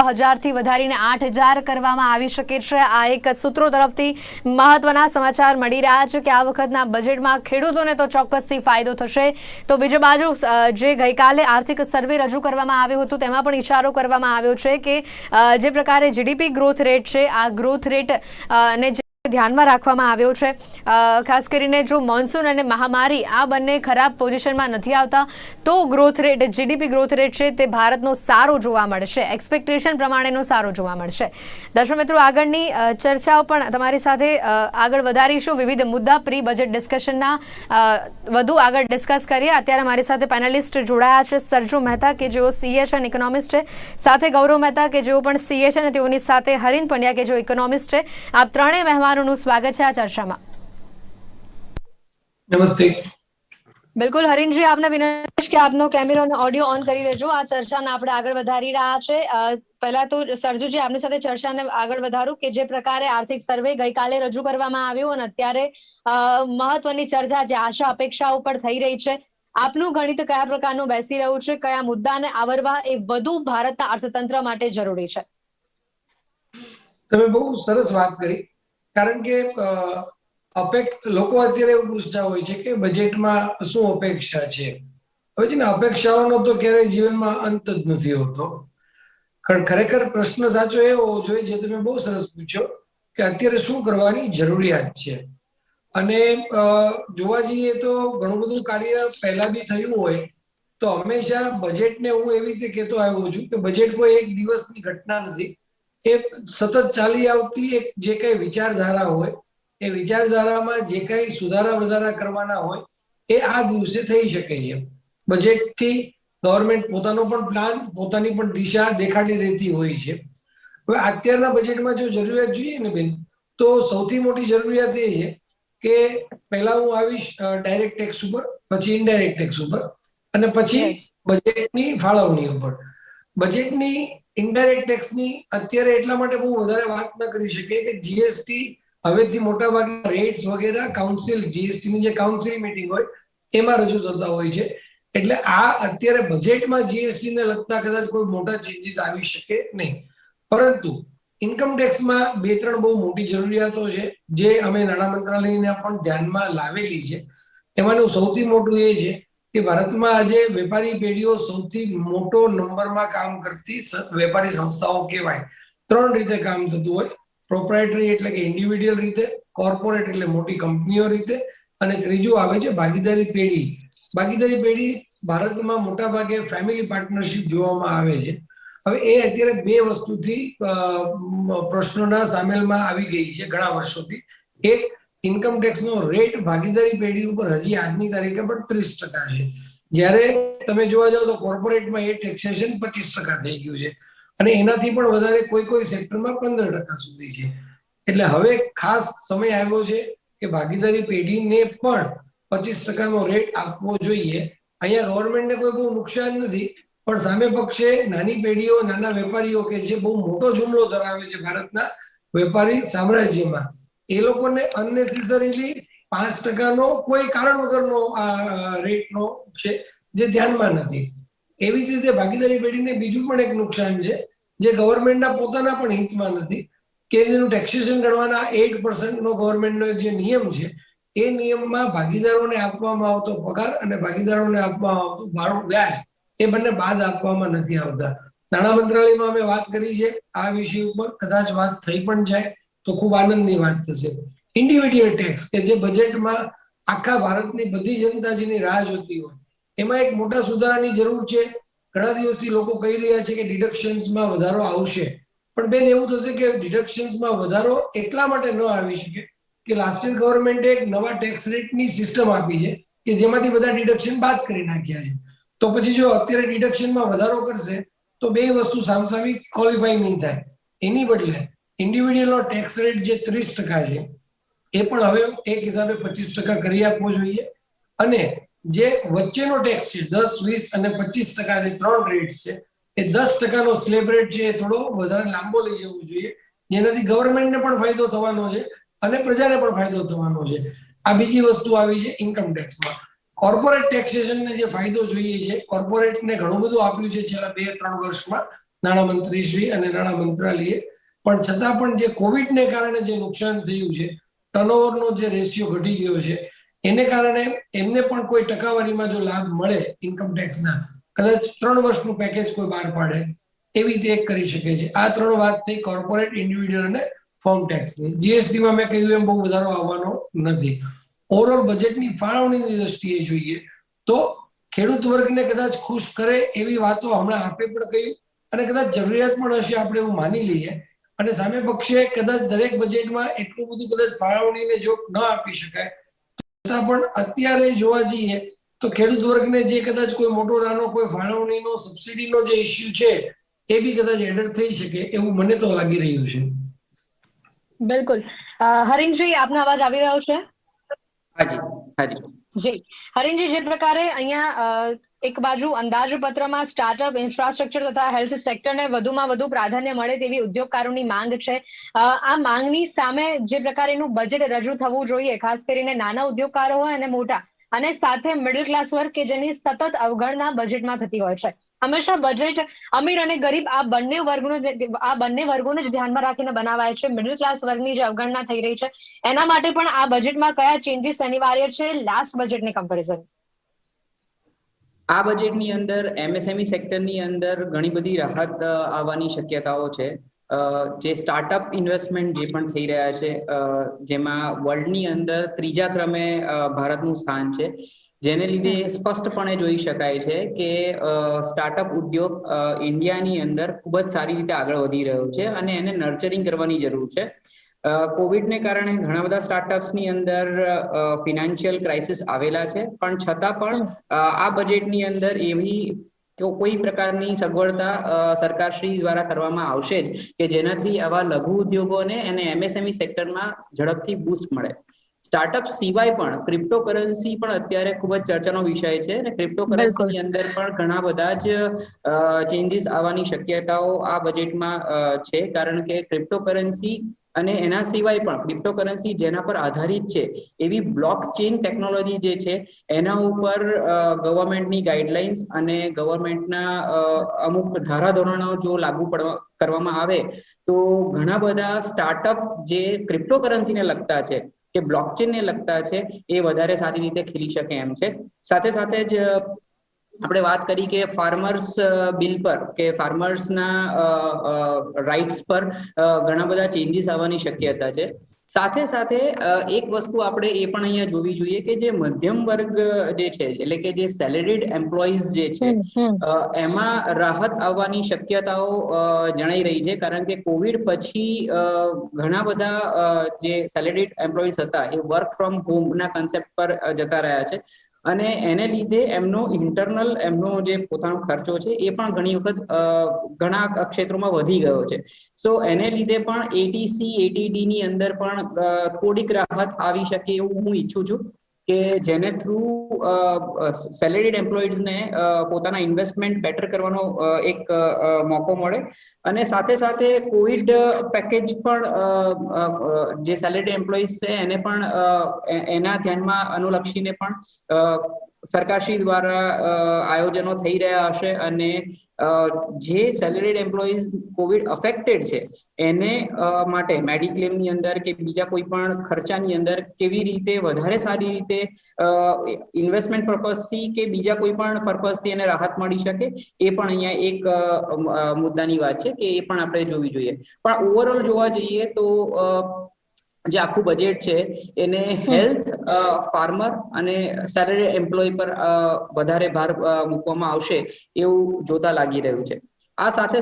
1000થી વધારીને 8000 કરવામાં આવી શકે છે। આ એક સૂત્રો તરફથી મહત્વના સમાચાર મળી રહ્યા છે કે આ વખતના બજેટમાં ખેડૂતોને તો ચોક્કસથી ફાયદો થશે। તો બીજી બાજુ જે ગઈકાલે આર્થિક સર્વે રજૂ કરવામાં આવ્યું હતું તેમાં પણ ઇશારો કરવામાં આવ્યો છે કે જે પ્રકારે જીડીપી ગ્રોથ રેટ છે આ ગ્રોથ રેટ ને ધ્યાનમાં રાખવામાં આવ્યો છે। ખાસ કરીને જો મોન્સૂન અને મહામારી આ બંને ખરાબ પોઝિશનમાં નથી આવતા તો growth rate GDP growth rate છે તે ભારતનો સારો જોવા મળશે, એક્સપેક્ટેશન પ્રમાણેનો સારો જોવા મળશે। દર્શક મિત્રો, આગળની ચર્ચાઓ પણ તમારી સાથે આગળ વધારીશું। વિવિધ મુદ્દા પ્રી બજેટ ડિસ્કશનના વધુ આગળ ડિસ્કસ કરીએ। અત્યારે મારી સાથે પેનલિસ્ટ જોડાયા છે સરજુ મહેતા કે જેઓ સીએ છે અને ઇકોનોમિસ્ટ છે, સાથે ગૌરવ મહેતા કે જેઓ પણ સીએ છે અને તેઓની સાથે હરીન પંડ્યા કે જેઓ ઇકોનોમિસ્ટ છે। આપ ત્રણેય મહેમાન स्वागत है आ चर्चा में। नमस्ते। बिल्कुल हरीन जी, आपने विनंती कि आपनो कैमरा और ऑडियो ऑन કરી દેજો। આ ચર્ચાને આપણે આગળ વધારી રહ્યા છે। પહેલા તો સરજુજી આપની સાથે ચર્ચાને આગળ વધારું કે જે પ્રકારે આર્થિક સર્વે ગઈકાલે રજૂ કરવામાં આવ્યો અને અત્યારે મહત્વની ચર્ચા જે આશા અપેક્ષાઓ પર થઈ રહી છે, આપનું ગણિત કયા પ્રકારનું બેસી રહ્યું છે, કયા મુદ્દાને આવરવા એ વધુ ભારતના અર્થતંત્ર માટે જરૂરી છે? તમે બહુ સરસ વાત કરી, કારણ કે લોકો અત્યારે એવું પૂછતા હોય છે કે બજેટમાં શું અપેક્ષા છે। હવે છે ને, અપેક્ષાઓનો તો ક્યારેય જીવનમાં અંત જ નથી હોતો। ખરેખર પ્રશ્ન સાચો એ હોવો જોઈએ જે તમે બહુ સરસ પૂછ્યો કે અત્યારે શું કરવાની જરૂરિયાત છે। અને જોવા જઈએ તો ઘણું બધું કાર્ય પહેલા બી થયું હોય તો હંમેશા બજેટને હું એવી રીતે કહેતો આવ્યો છું કે બજેટ કોઈ એક દિવસની ઘટના નથી, એ સતત ચાલી આવતી એક જે કઈ વિચારધારા હોય એ વિચારધારામાં જે કઈ સુધારા વધારા કરવાના હોય એ આ દિવસે થઈ શકે છે। બજેટથી ગવર્મેન્ટ પોતાનો પણ પ્લાન, પોતાની પણ દિશા દેખાડી રહેતી હોય છે। હવે અત્યારના બજેટમાં જો જરૂરિયાત જોઈએ ને બેન, તો સૌથી મોટી જરૂરિયાત એ છે કે પહેલા હું આવીશ ડાયરેક્ટ ટેક્સ ઉપર, પછી ઇનડાયરેક્ટ ટેક્સ ઉપર અને પછી બજેટની ફાળવણી ઉપર। બજેટની ઇનડાયરેક્ટ ટેક્સની અત્યારે એટલા માટે બહુ વધારે વાત ન કરી શકીએ કે જીએસટી હવેથી મોટા ભાગના રેટ્સ વગેરે કાઉન્સિલ, જીએસટીની જે કાઉન્સિલ મીટિંગ હોય એમાં રજૂ થતા હોય છે। એટલે આ અત્યારે બજેટમાં જીએસટી ને લગતા કદાચ કોઈ મોટા ચેન્જીસ આવી શકે નહીં, પરંતુ ઇન્કમ ટેક્સમાં બે ત્રણ બહુ મોટી જરૂરિયાતો છે જે અમે નાણાં મંત્રાલયને પણ ધ્યાનમાં લાવેલી છે। એમાંનું સૌથી મોટું એ છે કે ભારતમાં આજે વેપારી પેઢીઓ સૌથી મોટો નંબરમાં કામ કરતી વેપારી સંસ્થાઓ કહેવાય। ત્રણ રીતે કામ થતું હોય: પ્રોપ્રાઇટરી એટલે કે ઇન્ડિવિડ્યુઅલ રીતે, કોર્પોરેટ એટલે મોટી કંપનીઓ રીતે, અને ત્રીજું આવે છે ભાગીદારી પેઢી। ભાગીદારી પેઢી ભારતમાં મોટા ભાગે ફેમિલી પાર્ટનરશિપ જોવામાં આવે છે। હવે એ અત્યારે બે વસ્તુથી પ્રશ્નોના સામેલમાં આવી ગઈ છે ઘણા વર્ષોથી। એક, ઇન્કમ ટેક્સનો રેટ ભાગીદારી પેઢી ઉપર હજી આજની તારીખે પણ 30% છે, જ્યારે તમે જોવા જાવ તો કોર્પોરેટમાં એ ટેક્સેશન 25% થઈ ગયું છે અને એનાથી પણ વધારે કોઈ કોઈ સેક્ટરમાં 15% સુધી છે। એટલે હવે ખાસ સમય આવ્યો છે કે ભાગીદારી પેઢીને પણ 25%નો રેટ આપવો જોઈએ। અહીંયા ગવર્મેન્ટને કોઈ બહુ નુકસાન નથી, પણ સામે પક્ષે નાની પેઢીઓ, નાના વેપારીઓ કે જે બહુ મોટો જુમલો ધરાવે છે ભારતના વેપારી સામ્રાજ્યમાં, એ લોકોને અનનેસેસરીલી 5%નો કોઈ કારણ વગરનો આ રેટનો છે જે ધ્યાનમાં નથી। એવી જ રીતે ભાગીદારી પેઢીને બીજું પણ એક નુકસાન છે જે ગવર્મેન્ટના પોતાના પણ હિતમાં નથી કે એનું ટેક્સેશન ગણવાના 8%નો ગવર્મેન્ટનો જે નિયમ છે એ નિયમમાં ભાગીદારોને આપવામાં આવતો પગાર અને ભાગીદારોને આપવામાં આવતું ભાડું, વ્યાજ એ બંને બાદ આપવામાં નથી આવતા। નાણાં મંત્રાલયમાં અમે વાત કરી છે આ વિષય ઉપર, કદાચ વાત થઈ પણ જાય તો ખૂબ આનંદની વાત થશે। ઇન્ડિવિડ્યુઅલ ટેક્સ કે જે બજેટમાં આખા ભારતની બધી જનતા જેની રાહ જોતી હોય એમાં એક મોટા સુધારાની જરૂર છે। ઘણા દિવસથી લોકો કહી રહ્યા છે કે ડિડક્શન્સમાં વધારો આવશે, પણ બેન એવું થશે કે ડિડક્શન્સમાં વધારો એટલા માટે ન આવી શકે કે લાસ્ટ યર ગવર્મેન્ટે એક નવા ટેક્સ રેટની સિસ્ટમ આપી છે કે જેમાંથી બધા ડિડક્શન બાદ કરી નાખ્યા છે। તો પછી જો અત્યારે ડિડક્શનમાં વધારો કરશે તો બે વસ્તુ સામસામી ક્વોલિફાઈ નહીં થાય। એની બદલે ઇન્ડિવિડ્યુઅલનો ટેક્સ રેટ જે 30% છે એ પણ હવે એક હિસાબે 25% કરી આપવો જોઈએ, અને જે વચ્ચેનો ટેક્સ છે 10, 20 અને 25% જે ત્રણ રેટ છે એ 10%નો સ્લેબ રેટ છે એ થોડો વધારે લાંબો લઈ જવો જોઈએ, જેનાથી ગવર્મેન્ટને પણ ફાયદો થવાનો છે અને પ્રજાને પણ ફાયદો થવાનો છે। આ બીજી વસ્તુ આવી છે ઇન્કમ ટેક્સમાં। કોર્પોરેટ ટેક્સેશનને જે ફાયદો જોઈએ છે, કોર્પોરેટને ઘણું બધું આપ્યું છે છેલ્લા 2-3 વર્ષમાં, નાણામંત્રી શ્રી અને નાણાં મંત્રાલયે, પણ છતાં પણ જે કોવિડને કારણે જે નુકસાન થયું છે, ટર્નઓવરનો જે રેશિયો ઘટી ગયો છે, એને કારણે એમને પણ કોઈ ટકાવારીમાં જો લાભ મળે ઇન્કમ ટેક્સના, કદાચ 3 વર્ષનું પેકેજ કોઈ બહાર પાડે, એવી રીતે એક કરી શકે છે. આ 3 વાત થઈ કોર્પોરેટ, ઇન્ડિવિડ્યુઅલ અને ફર્મ ટેક્સની. જીએસટીમાં મેં કહ્યું એમ બહુ વધારો આવવાનો નથી. ઓવરઓલ બજેટની ફાળવણીની દ્રષ્ટિએ જોઈએ તો ખેડૂત વર્ગને કદાચ ખુશ કરે એવી વાતો હમણાં આપે પણ કહ્યું, અને કદાચ જરૂરિયાત પણ હશે, આપણે એવું માની લઈએ. અને સામે પક્ષે કદાચ દરેક બજેટમાં એટલું બધું કદાચ ફાળવણીને જો ન આપી શકાય, છતાં પણ અત્યારે જોવા જઈએ તો ખેડૂત વર્ગને જે કદાચ કોઈ મોટો નાનો કોઈ ફાળવણીનો સબસિડીનો જે ઇસ્યુ છે એ બી કદાચ એડર થઈ શકે એવું મને તો લાગી રહ્યું છે. બિલકુલ. હરીનજી, આપનો અવાજ આવી રહ્યો છે? હાજી હાજી જી હરીનજી, જે પ્રકારે અહીંયા એક બાજુ અંદાજપત્રમાં સ્ટાર્ટઅપ, ઇન્ફ્રાસ્ટ્રક્ચર તથા હેલ્થ સેક્ટરને વધુમાં વધુ પ્રાધાન્ય મળે તેવી ઉદ્યોગકારોની માંગ છે. આ માંગની સામે જે પ્રકારેનું બજેટ રજૂ થવું જોઈએ, ખાસ કરીને નાના ઉદ્યોગકારો હોય અને મોટા, અને સાથે મિડલ ક્લાસ વર્ગ કે જેની સતત અવગણના બજેટમાં થતી હોય છે. હંમેશા બજેટ અમીર અને ગરીબ આ બંને વર્ગોને જ ધ્યાનમાં રાખીને બનાવાય છે. મિડલ ક્લાસ વર્ગની જે અવગણના થઈ રહી છે, એના માટે પણ આ બજેટમાં કયા ચેન્જીસ અનિવાર્ય છે લાસ્ટ બજેટની કમ્પેરિઝન? આ બજેટની અંદર એમએસએમઈ સેક્ટરની અંદર ઘણી બધી રાહત આવવાની શક્યતાઓ છે. જે સ્ટાર્ટઅપ ઇન્વેસ્ટમેન્ટ જે પણ થઈ રહ્યા છે, જેમાં વર્લ્ડની અંદર 3જા ક્રમે ભારતનું સ્થાન છે, જેને લીધે સ્પષ્ટપણે જોઈ શકાય છે કે સ્ટાર્ટઅપ ઉદ્યોગ ઇન્ડિયાની અંદર ખૂબ જ સારી રીતે આગળ વધી રહ્યો છે અને એને નર્ચરિંગ કરવાની જરૂર છે. કોવિડને કારણે ઘણા બધા સ્ટાર્ટઅપ્સની અંદર ફિનાન્શિયલ ક્રાઇસિસ આવેલા છે, પણ છતાં પણ આ બજેટની અંદર એવી કોઈ પ્રકારની સગવડતા સરકારશ્રી દ્વારા કરવામાં આવશે જ કે જેનાથી આવા લઘુ ઉદ્યોગોને અને એમએસએમઈ સેક્ટરમાં ઝડપથી બૂસ્ટ મળે. સ્ટાર્ટઅપ સિવાય પણ ક્રિપ્ટોકરન્સી પણ અત્યારે ખૂબ જ ચર્ચાનો વિષય છે, અને ક્રિપ્ટોકરન્સીની અંદર પણ ઘણા બધા જ ચેન્જીસ આવવાની શક્યતાઓ આ બજેટમાં છે, કારણ કે ક્રિપ્ટોકરન્સી અને એના સિવાય પણ ક્રિપ્ટોકરન્સી જેના પર આધારિત છે એવી બ્લોકચેન ટેકનોલોજી જે છે એના ઉપર ગવર્મેન્ટની ગાઈડલાઇન્સ અને ગવર્મેન્ટના અમુક ધારાધોરણો જો લાગુ કરવામાં આવે તો ઘણા બધા સ્ટાર્ટઅપ જે ક્રિપ્ટોકરન્સીને લગતા છે કે બ્લોકચેનને લગતા છે એ વધારે સારી રીતે ખીલી શકે એમ છે. સાથે સાથે જ આપણે વાત કરી કે ફાર્મર્સ બિલ પર કે ફાર્મર્સના રાઇટ્સ પર ઘણા બધા ચેન્જીસ આવવાની શક્યતા છે. સાથે સાથે એક વસ્તુ આપણે એ પણ અહીંયા જોવી જોઈએ કે જે મધ્યમ વર્ગ જે છે, એટલે કે જે સેલેરીડ એમ્પ્લોઈઝ જે છે, એમાં રાહત આવવાની શક્યતાઓ જણાઈ રહી છે, કારણ કે કોવિડ પછી ઘણા બધા જે સેલેરીડ એમ્પ્લોઈઝ હતા એ વર્ક ફ્રોમ હોમના કન્સેપ્ટ પર જતા રહ્યા છે, અને એને લીધે એમનો જે પોતાનો ખર્ચો છે એ પણ ઘણી વખત ઘણા ક્ષેત્રોમાં વધી ગયો છે. સો એને લીધે પણ એટીસી એટીડી ની અંદર પણ થોડીક રાહત આવી શકે એવું હું ઈચ્છું છું કે જેને થ્રુ સેલેરીડ એમ્પ્લોઈઝને પોતાના ઇન્વેસ્ટમેન્ટ બેટર કરવાનો એક મોકો મળે, અને સાથે સાથે કોવિડ પેકેજ પણ જે સેલેરીડ એમ્પ્લોઈઝ છે એને પણ એના ધ્યાનમાં અનુલક્ષીને પણ સરકારશ્રી દ્વારા આયોજનો થઈ રહ્યા હશે, અને જે સેલેરીડ એમ્પ્લોઈઝ કોવિડ અફેક્ટેડ છે એને માટે મેડિક્લેમની અંદર કે બીજા કોઈ પણ ખર્ચાની અંદર કેવી રીતે વધારે સારી રીતે ઇન્વેસ્ટમેન્ટ પર્પઝથી કે બીજા કોઈ પણ પર્પઝથી એને રાહત મળી શકે એ પણ અહીંયા એક મુદ્દાની વાત છે કે એ પણ આપણે જોવી જોઈએ. પણ ઓવરઓલ જોવા જઈએ તો જે આખું બજેટ છે એને હેલ્થ, ફાર્મર અને સેલેરી એમ્પ્લોય પર વધારે ભાર મૂકવામાં આવશે એવું જોતા લાગી રહ્યું છે. આ સાથે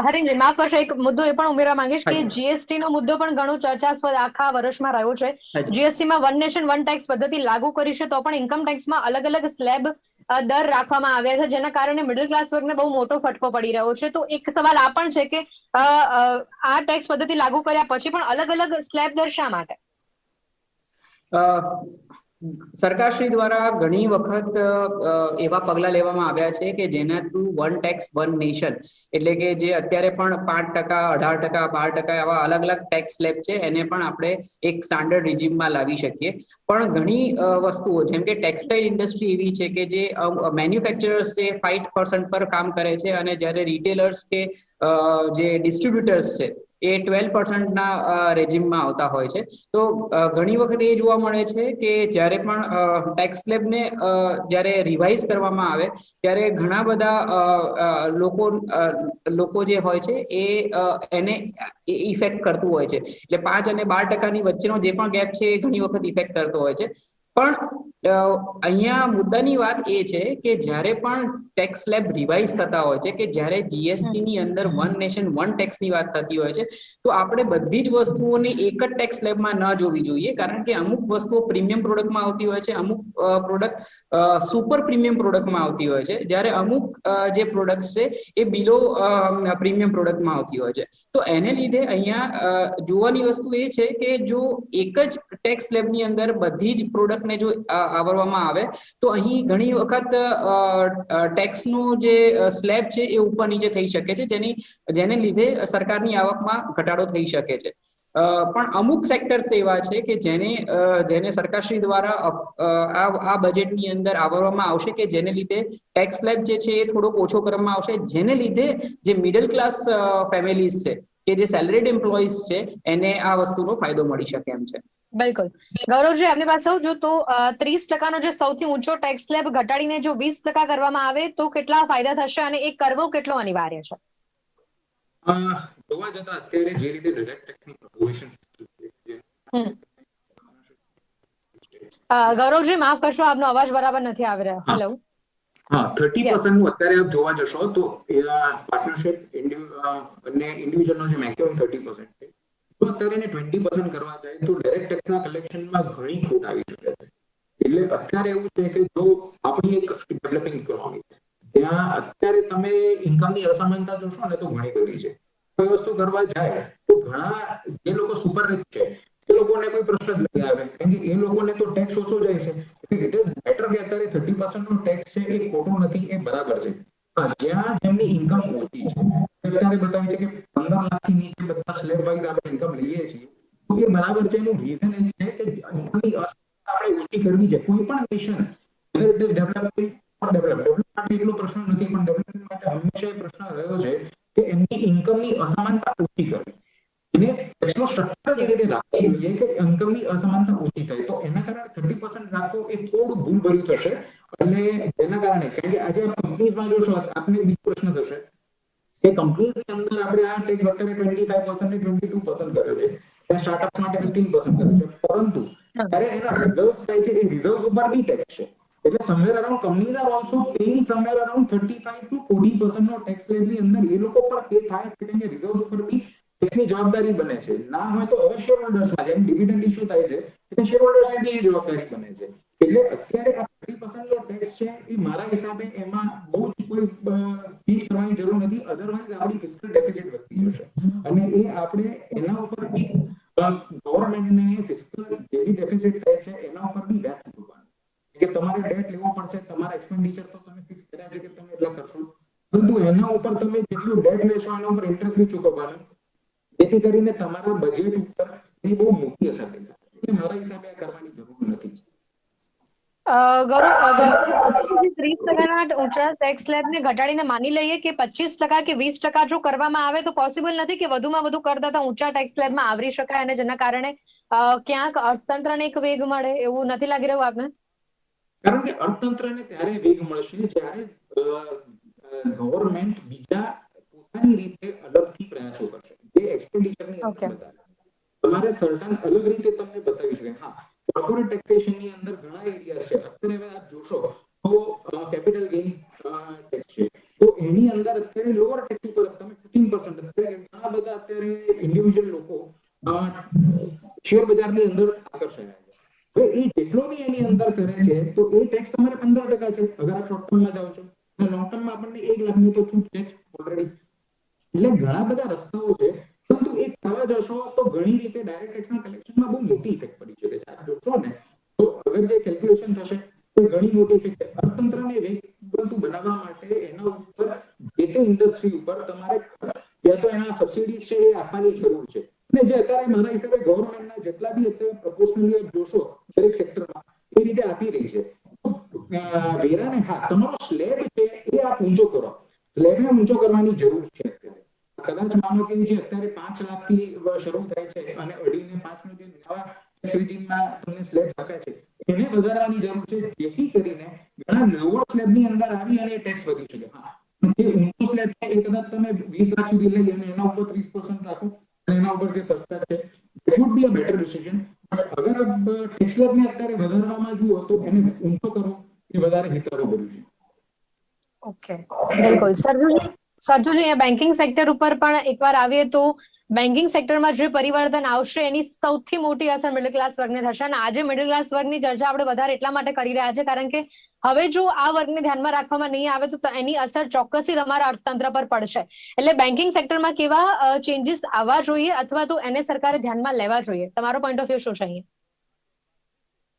હરીનજી માફ કરશો, એક મુદ્દો એ પણ ઉમેરવા માંગીશ કે જીએસટી નો મુદ્દો પણ ઘણો ચર્ચાસ્પદ આખા વર્ષમાં રહ્યો છે. જીએસટી માં 1 નેશન 1 ટેક્સ પદ્ધતિ લાગુ કરી છે તો પણ ઇન્કમ ટેક્સમાં અલગ અલગ સ્લેબ દર રાખવામાં આવ્યા છે, જેના કારણે મિડલ ક્લાસ વર્ગને બહુ મોટો ફટકો પડી રહ્યો છે. તો એક સવાલ આ પણ છે કે આ ટેક્સ પદ્ધતિ લાગુ કર્યા પછી પણ અલગ અલગ સ્લેબ દર શા માટે? સરકારશ્રી દ્વારા ઘણી વખત એવા પગલા લેવામાં આવ્યા છે કે જેના through one tax one nation, એટલે કે જે અત્યારે પણ 5%, 18%, 12% આવા અલગ અલગ ટેક્સ સ્લેબ છે એને પણ આપણે એક સ્ટાન્ડર્ડ રિજીમમાં લાવી શકીએ. પણ ઘણી વસ્તુઓ જેમ કે ટેક્સટાઇલ ઇન્ડસ્ટ્રી એવી છે કે જે મેન્યુફેક્ચરર્સ છે 5% પર કામ કરે છે, અને જ્યારે રિટેલર્સ કે જે ડિસ્ટ્રીબ્યુટર્સ છે એ 12% ના રેજીમમાં આવતા હોય છે. તો ઘણી વખત એ જોવા મળે છે કે જ્યારે પણ ટેક્સ સ્લેબને જ્યારે રિવાઇઝ કરવામાં આવે ત્યારે ઘણા બધા લોકો જે હોય છે એને ઇફેક્ટ કરતું હોય છે. એટલે 5 અને 12% વચ્ચેનો જે પણ ગેપ છે એ ઘણી વખત ઇફેક્ટ કરતો હોય છે. પણ અહીંયા મુદ્દાની વાત એ છે કે જ્યારે પણ ટેક્સ સ્લેબ રિવાઇઝ થતા હોય છે, કે જ્યારે જીએસટી ની અંદર વન નેશન વન ટેક્સ ની વાત થતી હોય છે, તો આપણે બધી જ વસ્તુઓને એક જ ટેક્સ સ્લેબમાં ન જોવી જોઈએ. કારણ કે અમુક વસ્તુઓ પ્રીમિયમ પ્રોડક્ટમાં આવતી હોય છે, અમુક પ્રોડક્ટ સુપર પ્રીમિયમ પ્રોડક્ટમાં આવતી હોય છે, જ્યારે અમુક જે પ્રોડક્ટ છે એ બિલો પ્રીમિયમ પ્રોડક્ટમાં આવતી હોય છે. તો એને લીધે અહીંયા જોવાની વસ્તુ એ છે કે જો એક જ ટેક્સ સ્લેબની અંદર બધી જ પ્રોડક્ટને જો આવરવામાં આવે તો અહીં ઘણી વખત ટેક્સનું જે સ્લેબ છે એ ઉપર નીચે થઈ શકે છે, જેને લીધે સરકારની આવકમાં ઘટાડો થઈ શકે છે. પણ અમુક સેક્ટર્સ એવા છે કે જેને સરકારશ્રી દ્વારા આ બજેટની અંદર આવરવામાં આવશે, કે જેને લીધે ટેક્સ સ્લેબ જે છે એ થોડોક ઓછો કરવામાં આવશે, જેને લીધે જે મિડલ ક્લાસ ફેમિલીઝ છે કે જે સેલરીડ એમ્પ્લોઈઝ છે એને આ વસ્તુનો ફાયદો મળી શકે એમ છે. બિલકુલ. ગૌરવજી, આપની પાસે આવું જો તો 30% જે સૌથી ઊંચો ટેક્સ સ્લેબ ઘટાડીને જો 20% કરવામાં આવે તો કેટલા ફાયદા થશે અને એ કરવો કેટલો અનિવાર્ય છે? જોવા જતા અત્યારે જે રીતે ડાયરેક્ટ ટેક્સની પ્રોપોઝિશન ગૌરવજી, માફ કરશો, આપનો અવાજ બરાબર નથી આવી રહ્યો. હેલો. હા, 30% નું અત્યારે આપ જોવા જશો તો પાર્ટનરશિપ અને ઇન્ડિવિજ્યુઅલનો જે મેક્સિમમ 30% છે, તો અત્યારે એને 20% કરવા જાય તો ડાયરેક્ટ ટેક્સના કલેક્શનમાં ઘણી ખોટ આવી શકે છે. એટલે અત્યારે એવું છે કે જો આપણી એક ડેવલપિંગ ઇકોનોમી છે, ત્યાં અત્યારે તમે ઇન્કમની અસમાનતા જોશો ને તો ઘણી બધી છે. કોઈ વસ્તુ કરવા જાય તો ઘણા જે લોકો સુપર રિચ છે એ લોકોને કોઈ પ્રશ્ન જ નહીં આવે, કારણ કે એ લોકોને તો ટેક્સ ઓછો જાય છે. ઇટ ઇઝ બેટર કે અત્યારે 30% નો ટેક્સ છે એ ખોટું નથી, એ બરાબર છે. જ્યાં જેમની ઇન્કમ ઓછી છે, અત્યારે બતાવે છે કે 15 લાખથી નીચે બધા સ્લેબ વાઇઝ આપણે ઇન્કમ લઈએ છીએ, તો એ બરાબર છે. એનું રીઝન એ છે કે ઇન્કમની અસમાનતા આપણે ઓછી કરવી છે. કોઈ પણ નેશન ડેવલપિંગ માટે એટલો પ્રશ્ન નથી, પણ ડેવલપમેન્ટ માટે હંમેશા એ પ્રશ્ન રહ્યો છે કે એમની ઇન્કમની અસમાનતા ઓછી કરવી. એને ટેક્સનો સ્ટ્રક્ચર એ રીતે રાખવું જોઈએ કે ઇન્કમની અસમાનતા ઓછી થાય. તો એના કારણે 30% રાખવો એ થોડું ભૂલભર્યું થશે. અને એના કારણે કારણ કે આજે કંપનીઝમાં જોશો, આપને બીજો પ્રશ્ન થશે કે કંપનીની અંદર આપણે આ ટેક્સ અત્યારે 25% ને 22% કર્યો છે, ત્યાં સ્ટાર્ટઅપ્સ માટે 15% કર્યો છે, પરંતુ ત્યારે એના રિઝર્વ્સ થાય છે, એ રિઝર્વ્સ ઉપર બી ટેક્સ છે. એટલે somewhere around companies are also paying somewhere around 35 to 40% no tax સ્લેબની અંદર એ લોકો પર પે થાય છે, કે રિઝર્વ્સ ઉપર બી ટેક્સની જવાબદારી બને છે. ના હોય તો હવે શેર હોલ્ડર્સમાં જેમ ડિવિડન્ડ ઇશ્યુ થાય છે એટલે શેર હોલ્ડર્સની બી જવાબદારી બને છે. એટલે અત્યારે આ 30% નો ટેક્સ છે એ મારા હિસાબે એમાં બહુ જ કોઈ ચીજ કરવાની જરૂર નથી. અધરવાઇઝ આપણી ફિસ્કલ ડેફિસિટ વધતી જશે અને એ આપણે એના ઉપર બી ગવર્નમેન્ટને ફિસ્કલ જે બી ડેફિસિટ થાય છે એના ઉપર બી વ્યાજ ચૂકવવાનું, કે તમારે ડેટ લેવો પડશે. તમારા એક્સપેન્ડિચર તો તમે ફિક્સ કર્યા છે કે તમે એટલા કરશો, પરંતુ એના ઉપર તમે જેટલું ડેટ લેશો એના ઉપર ઇન્ટરેસ્ટ બી ચૂકવવાનું, જેથી કરીને તમારા બજેટ ઉપર એ બહુ મોટી અસર થઈ જાય. એટલે મારા હિસાબે આ કરવાની જરૂર નથી. ગૌરવ, 30% ઊંચા ટેક્સ સ્લેબને ઘટાડીને માની લઈએ કે 25% કે 20% જો કરવામાં આવે તો પોસિબલ નથી કે વધુમાં વધુ કરદાતા ઊંચા ટેક્સ સ્લેબમાં આવરી શકાય અને જેના કારણે ક્યાંક અર્થતંત્રને એક વેગ મળે, એવું નથી લાગી રહ્યું આપને? કારણ કે અર્થતંત્રને ત્યારે વેગ મળશે જ્યારે ગવર્નમેન્ટ બીજા પોતાની રીતે અલગથી પ્રયાસો કરશે, જે એક્સપેન્ડિચરની અંદર બતાવે. તમારે સર્ટન અલગ રીતે તમને બતાવી શકે. હા, કોર્પોરેટ ટેક્સેશનની અંદર ઘણા એરિયા છે. અત્યારે હવે આપ જોશો તો કેપિટલ ગેઇન ટેક્સ છે, તો એની અંદર અત્યારે લોઅર ટેક્સ ઉપર તમે 15%, અત્યારે ઘણા બધા અત્યારે ઇન્ડિવિજ્યુઅલ લોકો શેર બજારની અંદર આકર્ષાયા છે. તો એ જેટલો બી એની અંદર કરે છે તો એ ટેક્સ તમારે 15% છે અગર આપ શોર્ટ ટર્મમાં જાઓ છો. અને લોંગ ટર્મમાં આપણને 1 લાખની તો છૂટ છે ઓલરેડી. એટલે ઘણા બધા રસ્તાઓ છે, પરંતુ એ કરવા જશો તો ઘણી રીતે ડાયરેક્ટ ટેક્સના કલેક્શનમાં બહુ મોટી ઇફેક્ટ પડી શકે છે. આપ જોશો ને તો આગળ જે કેલ્ક્યુલેશન થશે એ ઘણી મોટી છે. અર્થતંત્રને વેગવંતુ બનાવવા માટે એના ઉપર જે તે ઇન્ડસ્ટ્રી ઉપર તમારે યા તો એના સબસિડીઝ છે એ આપવાની જરૂર છે. અને જે અત્યારે મારા હિસાબે ગવર્મેન્ટના જેટલા બી અત્યારે પ્રપોઝનલી જોશો દરેક સેક્ટરમાં એ રીતે આપી રહી છે. વેરાને હા તમારો સ્લેબ છે એ આપ ઊંચો કરો, સ્લેબને ઊંચો કરવાની જરૂર છે. કદાચ માનો કે જે અત્યારે 5 લાખથી શરૂ થાય છે અને 2.5 ને 5 નો જે નવા ટેક્સ રેજિમમાં તમને સ્લેબ આપે છે એને વધારવાની જરૂર છે, જેથી કરીને ઘણા લોઅર સ્લેબની અંદર આવી અને ટેક્સ વધી શકે. હા, જે ઊંચો સ્લેબ છે એ કદાચ તમે 20 લાખ સુધી લઈ અને એના ઉપર 30% રાખો અને એના ઉપર જે સસ્તા છે it would be a better decision. અગર ટેક્સ સ્લેબને અત્યારે વધારવામાં જુઓ તો એને ઊંચો કરો એ વધારે હિતારું બન્યું છે. ઓકે, બિલકુલ. સરજુજી, અહીંયા બેન્કિંગ સેક્ટર ઉપર પણ એકવાર આવીએ તો બેન્કિંગ સેક્ટરમાં જે પરિવર્તન આવશે એની સૌથી મોટી અસર મિડલ ક્લાસ વર્ગને થશે. અને આજે મિડલ ક્લાસ વર્ગની ચર્ચા આપણે વધારે એટલા માટે કરી રહ્યા છે કારણ કે હવે જો આ વર્ગને ધ્યાનમાં રાખવામાં નહીં આવે તો એની અસર ચોક્કસથી તમારા અર્થતંત્ર પર પડશે. એટલે બેન્કિંગ સેક્ટરમાં કેવા ચેન્જીસ આવવા જોઈએ અથવા તો એને સરકારે ધ્યાનમાં લેવા જોઈએ? તમારો પોઈન્ટ ઓફ વ્યૂ શું છે અહીંયા?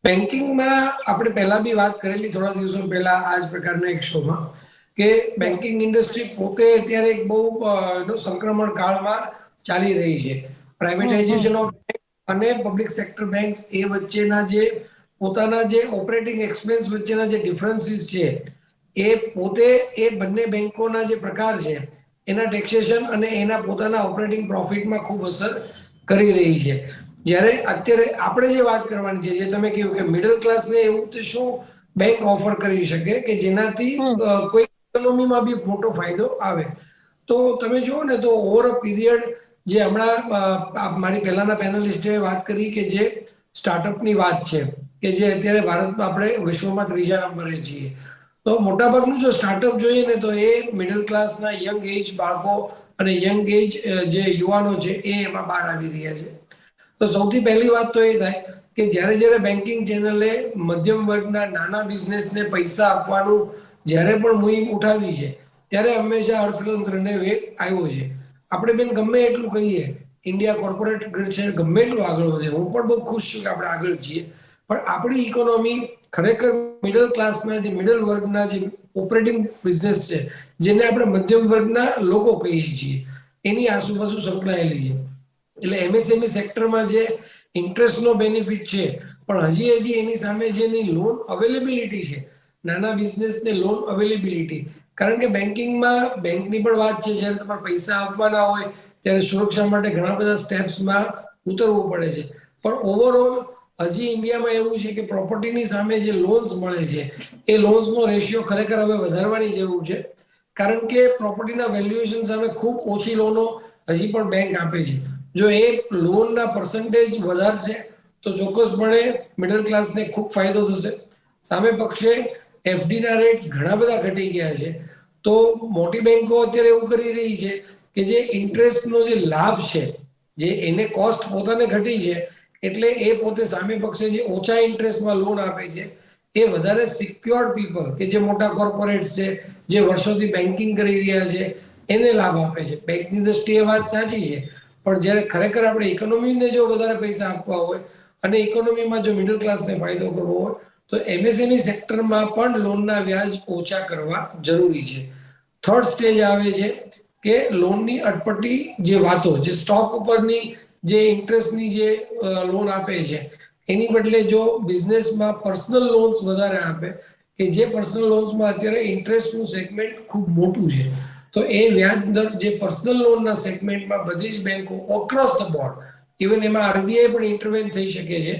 બેન્કિંગમાં આપણે પહેલા બી વાત કરેલી થોડા દિવસો પહેલા આ જ પ્રકારના એક શોમાં કે બેન્કિંગ ઇન્ડસ્ટ્રી પોતે અત્યારે એક બહુ સંક્રમણ કાળમાં ચાલી રહી છે. પ્રાઇવેટાઇઝેશન ઓફ અને પબ્લિક સેક્ટર બેંક્સ એ વચ્ચેના જે પોતાના જે ઓપરેટિંગ એક્સપેન્સ વચ્ચેના જે ડિફરન્સીસ છે એ પોતે એ બંને બેંકોના જે પ્રકાર છે એના ટેક્સેશન અને એના પોતાના ઓપરેટિંગ પ્રોફિટમાં ખૂબ અસર કરી રહી છે. જ્યારે અત્યારે આપણે જે વાત કરવાની છે, જે તમે કહ્યું કે મિડલ ક્લાસને એવું તો શું બેંક ઓફર કરી શકે કે જેનાથી કોઈ ઇકોનોમીમાં બી મોટો ફાયદો આવે. તો તમે જુઓ ને તો ઓવર અ પીરિયડ જે હમણાં મારી પહેલાના પેનલિસ્ટે વાત કરી કે જે સ્ટાર્ટઅપની વાત છે કે જે અત્યારે ભારતમાં આપણે વિશ્વમાં 3જા નંબરે છીએ. તો મોટાભાગનું જો સ્ટાર્ટઅપ જોઈએ ને તો એ મિડલ ક્લાસના યંગ એજ બાળકો અને યંગ એજ જે યુવાનો છે એ એમાં બહાર આવી રહ્યા છે. તો સૌથી પહેલી વાત તો એ થાય કે જ્યારે બેન્કિંગ ચેનલે મધ્યમ વર્ગના નાના બિઝનેસને પૈસા આપવાનું જ્યારે પણ મુહિમ ઉઠાવી છે ત્યારે હંમેશા અર્થતંત્રને વેગ આવ્યો છે. આપણે બેન ગમે એટલું કહીએ ઇન્ડિયા કોર્પોરેટ છે ગમે એટલું આગળ વધે, હું પણ બહુ ખુશ છું કે આપણે આગળ છીએ, પણ આપણી ઇકોનોમી ખરેખર મિડલ ક્લાસના જે મિડલ વર્ગના જે ઓપરેટિંગ બિઝનેસ છે જેને આપણે મધ્યમ વર્ગના લોકો કહીએ છીએ એની આસુપાસુ સંકળાયેલી છે. એટલે એમએસએમઈ સેક્ટરમાં જે ઇન્ટરેસ્ટનો બેનિફિટ છે પણ હજી એની સામે જેની લોન અવેલેબિલિટી છે, નાના બિઝનેસને લોન અવેલેબિલિટી, કારણ કે બેન્કિંગમાં બેંકની પણ વાત છે જ્યારે તમારે પૈસા આપવાના હોય ત્યારે સુરક્ષા માટે ઘણા બધા સ્ટેપ્સમાં ઉતરવું પડે છે. પણ ઓવરઓલ હજી ઇન્ડિયામાં એવું છે કે પ્રોપર્ટીની સામે જે લોન્સ મળે છે એ લોન્સનો રેશિયો ખરેખર હવે વધારવાની જરૂર છે. કારણ કે પ્રોપર્ટીના વેલ્યુએશન સામે ખૂબ ઓછી લોનો હજી પણ બેંક આપે છે. જો એ લોનના પર્સન્ટેજ વધારશે તો ચોક્કસપણે મિડલ ક્લાસને ખૂબ ફાયદો થશે. સામે પક્ષે એફડીના રેટ્સ ઘણા બધા ઘટી ગયા છે. તો મોટી બેંકો અત્યારે એવું કરી રહી છે કે જે ઇન્ટરેસ્ટનો જે લાભ છે, જે એને કોસ્ટ પોતાને ઘટી છે એટલે એ પોતે સામે પક્ષે જે ઓછા ઇન્ટરેસ્ટમાં લોન આપે છે એ વધારે સિક્યોર્ડ પીપલ કે જે મોટા કોર્પોરેટ્સ છે, જે વર્ષોથી બેન્કિંગ કરી રહ્યા છે એને લાભ આપે છે. બેંકની દ્રષ્ટિએ વાત સાચી છે, પણ જ્યારે ખરેખર આપણે ઇકોનોમીને જો વધારે પૈસા આપવા હોય અને ઇકોનોમીમાં જો મિડલ ક્લાસને ફાયદો કરવો હોય તો એમએસએમઈ સેક્ટરમાં પણ લોનના વ્યાજ ઓછા કરવા જરૂરી છે. થર્ડ સ્ટેજ આવે છે કે લોનની અટપટી જે વાતો, જે સ્ટોક ઉપરની જે ઇન્ટરેસ્ટની જે લોન આપે છે એની બદલે જો બિઝનેસમાં પર્સનલ લોન્સ વધારે આપે કે જે પર્સનલ લોન્સમાં અત્યારે ઇન્ટરેસ્ટનું સેગમેન્ટ ખૂબ મોટું છે, તો એ વ્યાજ દર જે પર્સનલ લોનના સેગમેન્ટમાં બધી જ બેંકો ઓક્રોસ ધ બોર્ડ, ઇવન એમાં આરબીઆઈ પણ ઇન્ટરવેન થઈ શકે છે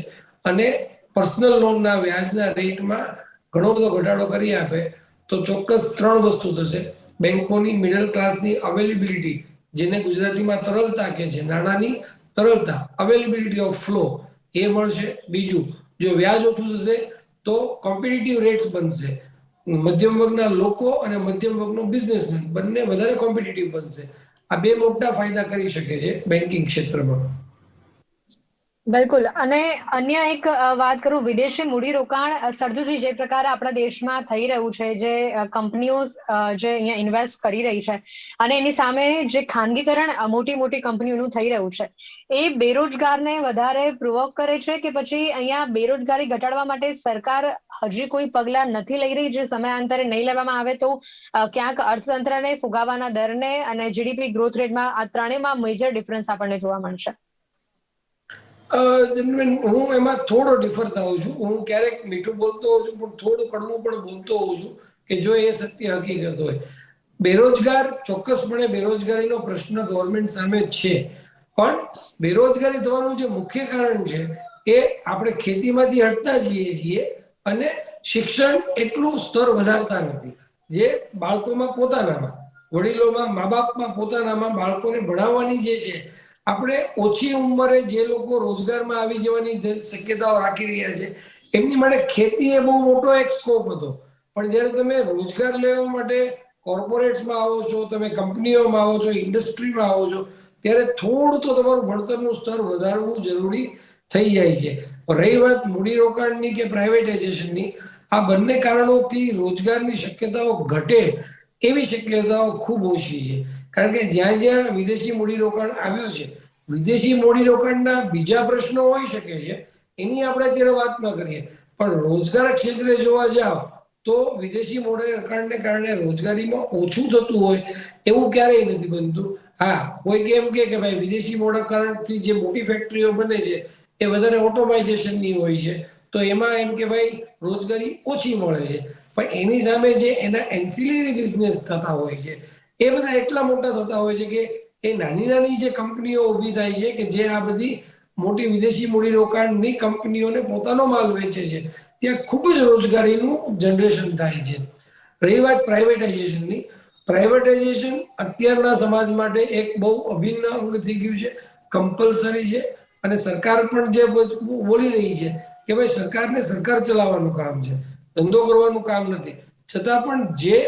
અને પર્સનલ લોનના વ્યાજના રેટમાં ઘણો બધો ઘટાડો કરી આપે તો ચોક્કસ 3 વસ્તુ થશે. બેંકોની મિડલ ક્લાસની અવેલેબિલિટી, જેને ગુજરાતીમાં તરલતા કહે છે, નાણાંની તરલતા, અવેલેબિલિટી ઓફ ફ્લો એ મળશે. બીજું, જો વ્યાજ ઓછું થશે તો કોમ્પિટિટિવ રેટ્સ બનશે. મધ્યમ વર્ગના લોકો અને મધ્યમ વર્ગનો બિઝનેસમેન બંને વધારે કોમ્પિટિટિવ બનશે. આ બે મોટા ફાયદા કરી શકે છે બેન્કિંગ ક્ષેત્રમાં. બિલકુલ. અને અન્ય એક વાત કરું, વિદેશી મૂડીરોકાણ સરજુજી જે પ્રકારે આપણા દેશમાં થઈ રહ્યું છે, જે કંપનીઓ જે અહીંયા ઇન્વેસ્ટ કરી રહી છે અને એની સામે જે ખાનગીકરણ મોટી મોટી કંપનીઓનું થઈ રહ્યું છે, એ બેરોજગારને વધારે પ્રોવોક કરે છે કે પછી અહીંયા બેરોજગારી ઘટાડવા માટે સરકાર હજી કોઈ પગલાં નથી લઈ રહી, જે સમયાંતરે નહીં લેવામાં આવે તો ક્યાંક અર્થતંત્રને ફુગાવાના દરને અને જીડીપી ગ્રોથ રેટમાં આ ત્રણેયમાં મેજર ડિફરન્સ આપણને જોવા મળશે? હું એમાં થોડો ડિફર થાઉં છું. હું ક્યારેક મીઠું બોલતો હોઉં છું, પણ થોડું કડવું પણ બોલતો હોઉં છું કે જો એ સત્ય હકીકત હોય. બેરોજગાર, ચોક્કસપણે બેરોજગારીનો પ્રશ્ન ગવર્મેન્ટ સામે છે, પણ બેરોજગારી થવાનું જે મુખ્ય કારણ છે એ આપણે ખેતીમાંથી હટતા જઈએ છીએ અને શિક્ષણ એટલું સ્તર વધારતા નથી, જે બાળકોમાં પોતાનામાં, વડીલોમાં, મા બાપમાં પોતાનામાં બાળકોને ભણાવવાની જે છે, આપણે ઓછી ઉંમરે જે લોકો રોજગારમાં આવી જવાની શક્યતાઓ રાખી રહ્યા છે એમની માટે ખેતી એ બહુ મોટો એક સ્કોપ હતો. પણ જ્યારે તમે રોજગાર લેવા માટે કોર્પોરેટ્સમાં આવો છો, તમે કંપનીઓમાં આવો છો, ઇન્ડસ્ટ્રીમાં આવો છો, ત્યારે થોડું તો તમારું ભણતરનું સ્તર વધારવું જરૂરી થઈ જાય છે. રહી વાત મૂડીરોકાણની કે પ્રાઇવેટાઇઝેશનની, આ બંને કારણોથી રોજગારની શક્યતાઓ ઘટે એવી શક્યતાઓ ખૂબ ઓછી છે. કારણ કે જ્યાં જ્યાં વિદેશી મૂડીરોકાણ આવ્યું છે, વિદેશી મૂડીરોકાણના બીજા પ્રશ્નો હોઈ શકે છે, એની આપણે અત્યારે વાત ન કરીએ, પણ રોજગાર ક્ષેત્રે જોવા જાવ તો વિદેશી મૂડીરોકાણને કારણે રોજગારીમાં ઓછું થતું હોય એવું ક્યારેય નથી બનતું. હા, કોઈ એમ કે ભાઈ વિદેશી મૂડીરોકાણથી જે મોટી ફેક્ટરીઓ બને છે એ વધારે ઓટોમાઇઝેશનની હોય છે, તો એમાં એમ કે ભાઈ રોજગારી ઓછી મળે છે. પણ એની સામે જે એના એન્સિલરી બિઝનેસ થતા હોય છે એ બધા એટલા મોટા થતા હોય છે કે એ નાની નાની જે કંપનીઓ ઊભી થાય છે કે જે આ બધી મોટી વિદેશી મૂડીરોકાણની કંપનીઓને પોતાનો માલ વેચે છે, ત્યાં ખૂબ જ રોજગારીનું જનરેશન થાય છે. રહી વાત પ્રાઇવેટાઇઝેશનની, પ્રાઇવેટાઇઝેશન અત્યારના સમાજ માટે એક બહુ અભિન્ન અંગ થઈ ગયું છે, કમ્પલસરી છે. અને સરકાર પણ જે બોલી રહી છે કે ભાઈ સરકારને સરકાર ચલાવવાનું કામ છે, ધંધો કરવાનું કામ નથી, છતાં પણ જે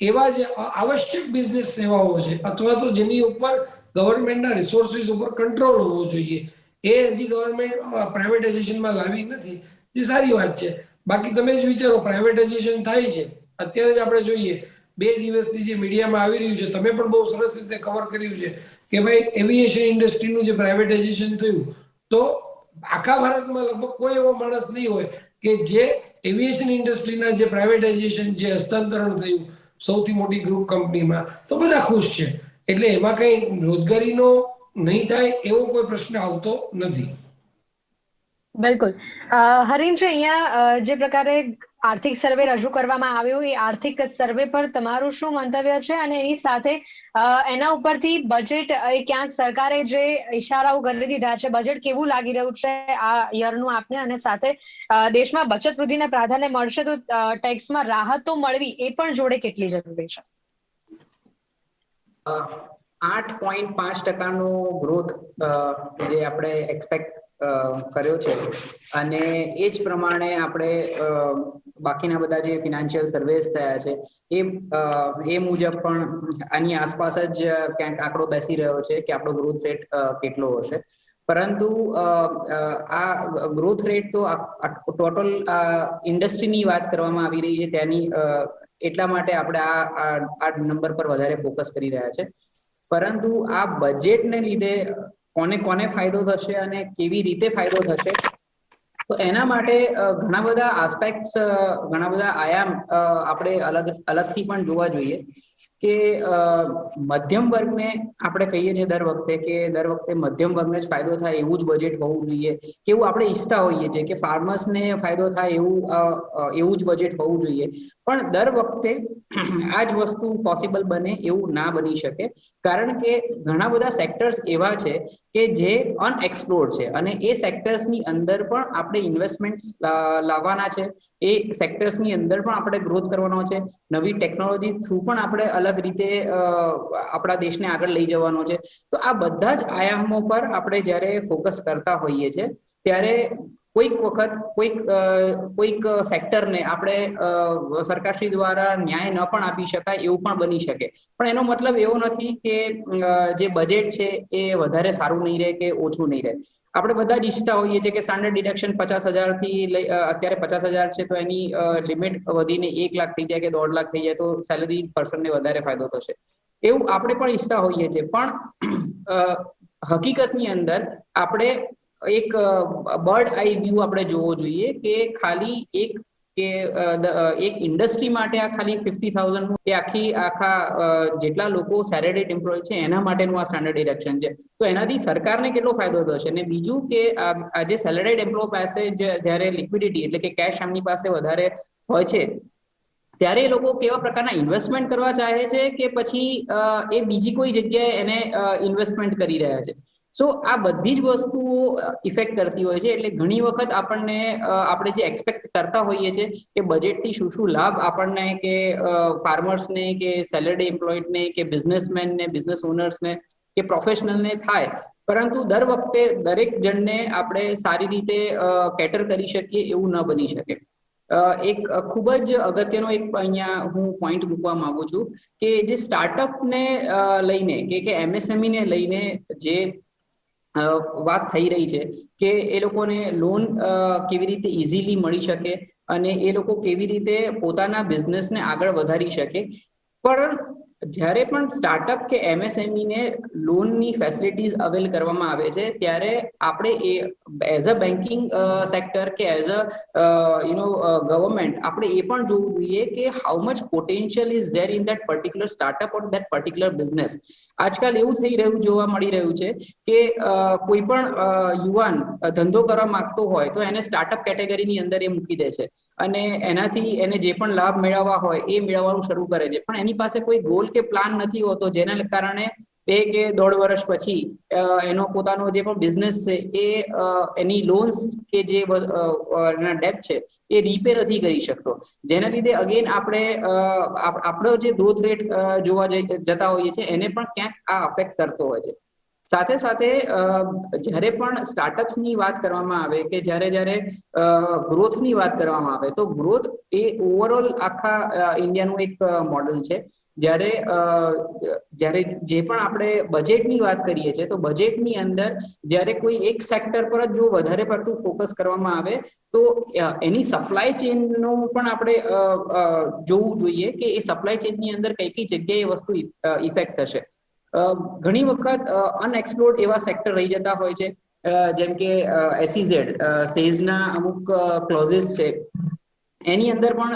એવા જે આવશ્યક બિઝનેસ સેવાઓ છે અથવા તો જેની ઉપર ગવર્મેન્ટના રિસોર્સિસ ઉપર કંટ્રોલ હોવો જોઈએ, એ હજી ગવર્મેન્ટ પ્રાઇવેટાઇઝેશનમાં લાવી નથી, જે સારી વાત છે. બાકી તમે જ વિચારો, પ્રાઇવેટાઇઝેશન થાય છે અત્યારે જ આપણે જોઈએ 2 દિવસથી જે મીડિયામાં આવી રહ્યું છે, તમે પણ બહુ સરસ રીતે કવર કર્યું છે કે ભાઈ એવિએશન ઇન્ડસ્ટ્રીનું જે પ્રાઇવેટાઇઝેશન થયું, તો આખા ભારતમાં લગભગ કોઈ એવો માણસ નહીં હોય કે જે એવિએશન ઇન્ડસ્ટ્રીના જે પ્રાઇવેટાઇઝેશન, જે હસ્તાંતરણ થયું સૌથી મોટી ગ્રુપ કંપનીમાં, તો બધા ખુશ છે. એટલે એમાં કઈ રોજગારીનો નહીં થાય એવો કોઈ પ્રશ્ન આવતો નથી. બિલકુલ. હરીનજી, અહીંયા જે પ્રકારે આર્થિક સર્વે રજૂ કરવામાં આવ્યો, એ આર્થિક સર્વે પર તમારું શું મંતવ્ય છે? અને એની સાથે એના ઉપરથી બજેટ ક્યાંક સરકારે જે ઈશારાઓ કરી દીધા છે, બજેટ કેવું લાગી રહ્યું છે આ યરનું આપને? અને સાથે દેશમાં બચત વૃદ્ધિને પ્રાધાન્ય મળશે તો ટેક્સમાં રાહતો મળવી એ પણ જોડે કેટલી જરૂરી છે? 8.5% ગ્રોથ જે આપણે એક્સપેક્ટ કર્યો છે, અને એ જ પ્રમાણે આપણે બાકીના બધા જે ફિનાન્શિયલ સર્વેસ થયા છે એ મુજબ પણ આની આસપાસ જ ક્યાંક આંકડો બેસી રહ્યો છે કે આપણો ગ્રોથ રેટ કેટલો હશે. પરંતુ આ ગ્રોથ રેટ તો ટોટલ ઇન્ડસ્ટ્રીની વાત કરવામાં આવી રહી છે, ત્યાંની એટલા માટે આપણે આ નંબર પર વધારે ફોકસ કરી રહ્યા છે. પરંતુ આ બજેટને લીધે કોને કોને ફાયદો થશે અને કેવી રીતે ફાયદો થશે, તો એના માટે ઘણા બધા આસ્પેક્ટ્સ, ઘણા બધા આયામ આપણે અલગથી પણ જોવા જોઈએ. કે મધ્યમ વર્ગને આપણે કહીએ છીએ દર વખતે મધ્યમ વર્ગને જ ફાયદો થાય એવું જ બજેટ હોવું જોઈએ, કેવું આપણે ઈચ્છતા હોઈએ છીએ કે ફાર્મર્સને ફાયદો થાય એવું જ બજેટ હોવું જોઈએ. પણ દર વખતે આ જ વસ્તુ પોસિબલ બને એવું ના બની શકે, કારણ કે ઘણા બધા સેક્ટર્સ એવા છે કે જે અનએક્સપ્લોર્ડ છે, અને એ સેક્ટર્સની અંદર પણ આપણે ઇન્વેસ્ટમેન્ટ લાવવાના છે, એ સેક્ટર્સની અંદર પણ આપણે ગ્રોથ કરવાનો છે, નવી ટેકનોલોજી થ્રુ પણ આપણે અલગ રીતે આપણા દેશને આગળ લઈ જવાનો છે. તો આ બધા જ આયામો પર આપણે જ્યારે ફોકસ કરતા હોઈએ છીએ, ત્યારે કોઈક વખત કોઈક સેક્ટરને આપણે સરકારશ્રી દ્વારા ન્યાય ન પણ આપી શકાય એવું પણ બની શકે. પણ એનો મતલબ એવો નથી કે જે બજેટ છે એ વધારે સારું નહીં રહે કે ઓછું નહીં રહે. આપણે બધા જ ઈચ્છતા હોઈએ છીએ કે સ્ટાન્ડર્ડ ડિડક્શન 50,000 થી અત્યારે 50,000 છે તો એની લિમિટ વધીને 1 લાખ થઈ જાય કે 1.5 લાખ થઈ જાય તો સેલરી પર્સનને વધારે ફાયદો થશે, એવું આપણે પણ ઈચ્છતા હોઈએ છીએ. પણ હકીકતની અંદર આપણે એક બર્ડ આઈ વ્યૂ આપણે જોવો જોઈએ કે ખાલી એક ઇન્ડસ્ટ્રી માટે આ ખાલી 50,000 નું આખા જેટલા લોકો સેલેરીડ એમ્પ્લોય છે એના માટેનું આ સ્ટાન્ડર્ડ ડિડક્શન છે, તો એનાથી સરકારને કેટલો ફાયદો થશે. અને બીજું કે આજે સેલેરીડ એમ્પ્લોય પાસે જ્યારે લિક્વિડિટી એટલે કે કેશ એમની પાસે વધારે હોય છે ત્યારે એ લોકો કેવા પ્રકારના ઇન્વેસ્ટમેન્ટ કરવા ચાહે છે કે પછી એ બીજી કોઈ જગ્યાએ એને ઇન્વેસ્ટમેન્ટ કરી રહ્યા છે. સો આ બધી જ વસ્તુઓ ઇફેક્ટ કરતી હોય છે. એટલે ઘણી વખત આપણે જે એક્સપેક્ટ કરતા હોઈએ છીએ કે બજેટથી શું લાભ આપણને કે ફાર્મર્સને કે સેલરી એમ્પ્લોયડને કે બિઝનેસમેનને બિઝનેસ ઓનર્સને કે પ્રોફેશનલને થાય, પરંતુ દર વખતે દરેક જણને આપણે સારી રીતે કેટર કરી શકીએ એવું ન બની શકે. એક ખૂબ જ અગત્યનો એક અહીંયા હું પોઈન્ટ મૂકવા માંગુ છું કે જે સ્ટાર્ટઅપને લઈને કે MSME ને લઈને જે વાત થઈ રહી છે કે એ લોકોને લોન કેવી રીતે ઇઝીલી મળી શકે અને એ લોકો કેવી રીતે પોતાના બિઝનેસને આગળ વધારી શકે. પણ જ્યારે પણ સ્ટાર્ટઅપ કે MSME ને લોનની ફેસિલિટીઝ અવેલ કરવામાં આવે છે ત્યારે આપણે એઝ અ બેન્કિંગ સેક્ટર કે એઝ અ ગવર્મેન્ટ આપણે એ પણ જોવું જોઈએ કે how much potential is there in that particular startup or that particular business. આજકાલ એવું થઈ રહ્યું જોવા મળી રહ્યું છે કે કોઈ પણ યુવાન ધંધો કરવા માંગતો હોય તો એને સ્ટાર્ટઅપ કેટેગરીની અંદર એ મૂકી દે છે અને એનાથી એને જે પણ લાભ મેળવવા હોય એ મેળવવાનું શરૂ કરે છે. પણ એની પાસે કોઈ ગોલ કે પ્લાન નથી હોતો, જેના કારણે 1 કે 1.5 વર્ષ પછી એનો પોતાનો જે પણ બિઝનેસ છે એ એની લોન્સ કે જે ડેટ છે એ રીપે નથી કરી શકતો, જેના લીધે અગેન આપણો જે ગ્રોથ રેટ જોવા જતા હોઈએ છીએ એને પણ ક્યાંક આ અફેક્ટ કરતો હોય છે. સાથે સાથે જ્યારે પણ સ્ટાર્ટઅપ્સની વાત કરવામાં આવે કે જ્યારે ગ્રોથની વાત કરવામાં આવે તો ગ્રોથ એ ઓવરઓલ આખા ઇન્ડિયાનું એક મોડલ છે. જ્યારે જે પણ આપણે બજેટની વાત કરીએ છીએ તો બજેટની અંદર જ્યારે કોઈ એક સેક્ટર પર જ જો વધારે પડતું ફોકસ કરવામાં આવે તો એની સપ્લાય ચેનનું પણ આપણે જોવું જોઈએ કે એ સપ્લાય ચેનની અંદર કઈ જગ્યાએ વસ્તુ ઇફેક્ટ થશે. ઘણી વખત અનએક્સપ્લોર્ડ એવા સેક્ટર રહી જતા હોય છે, જેમ કે SEZ સેઝના અમુક ક્લોઝિસ છે એની અંદર પણ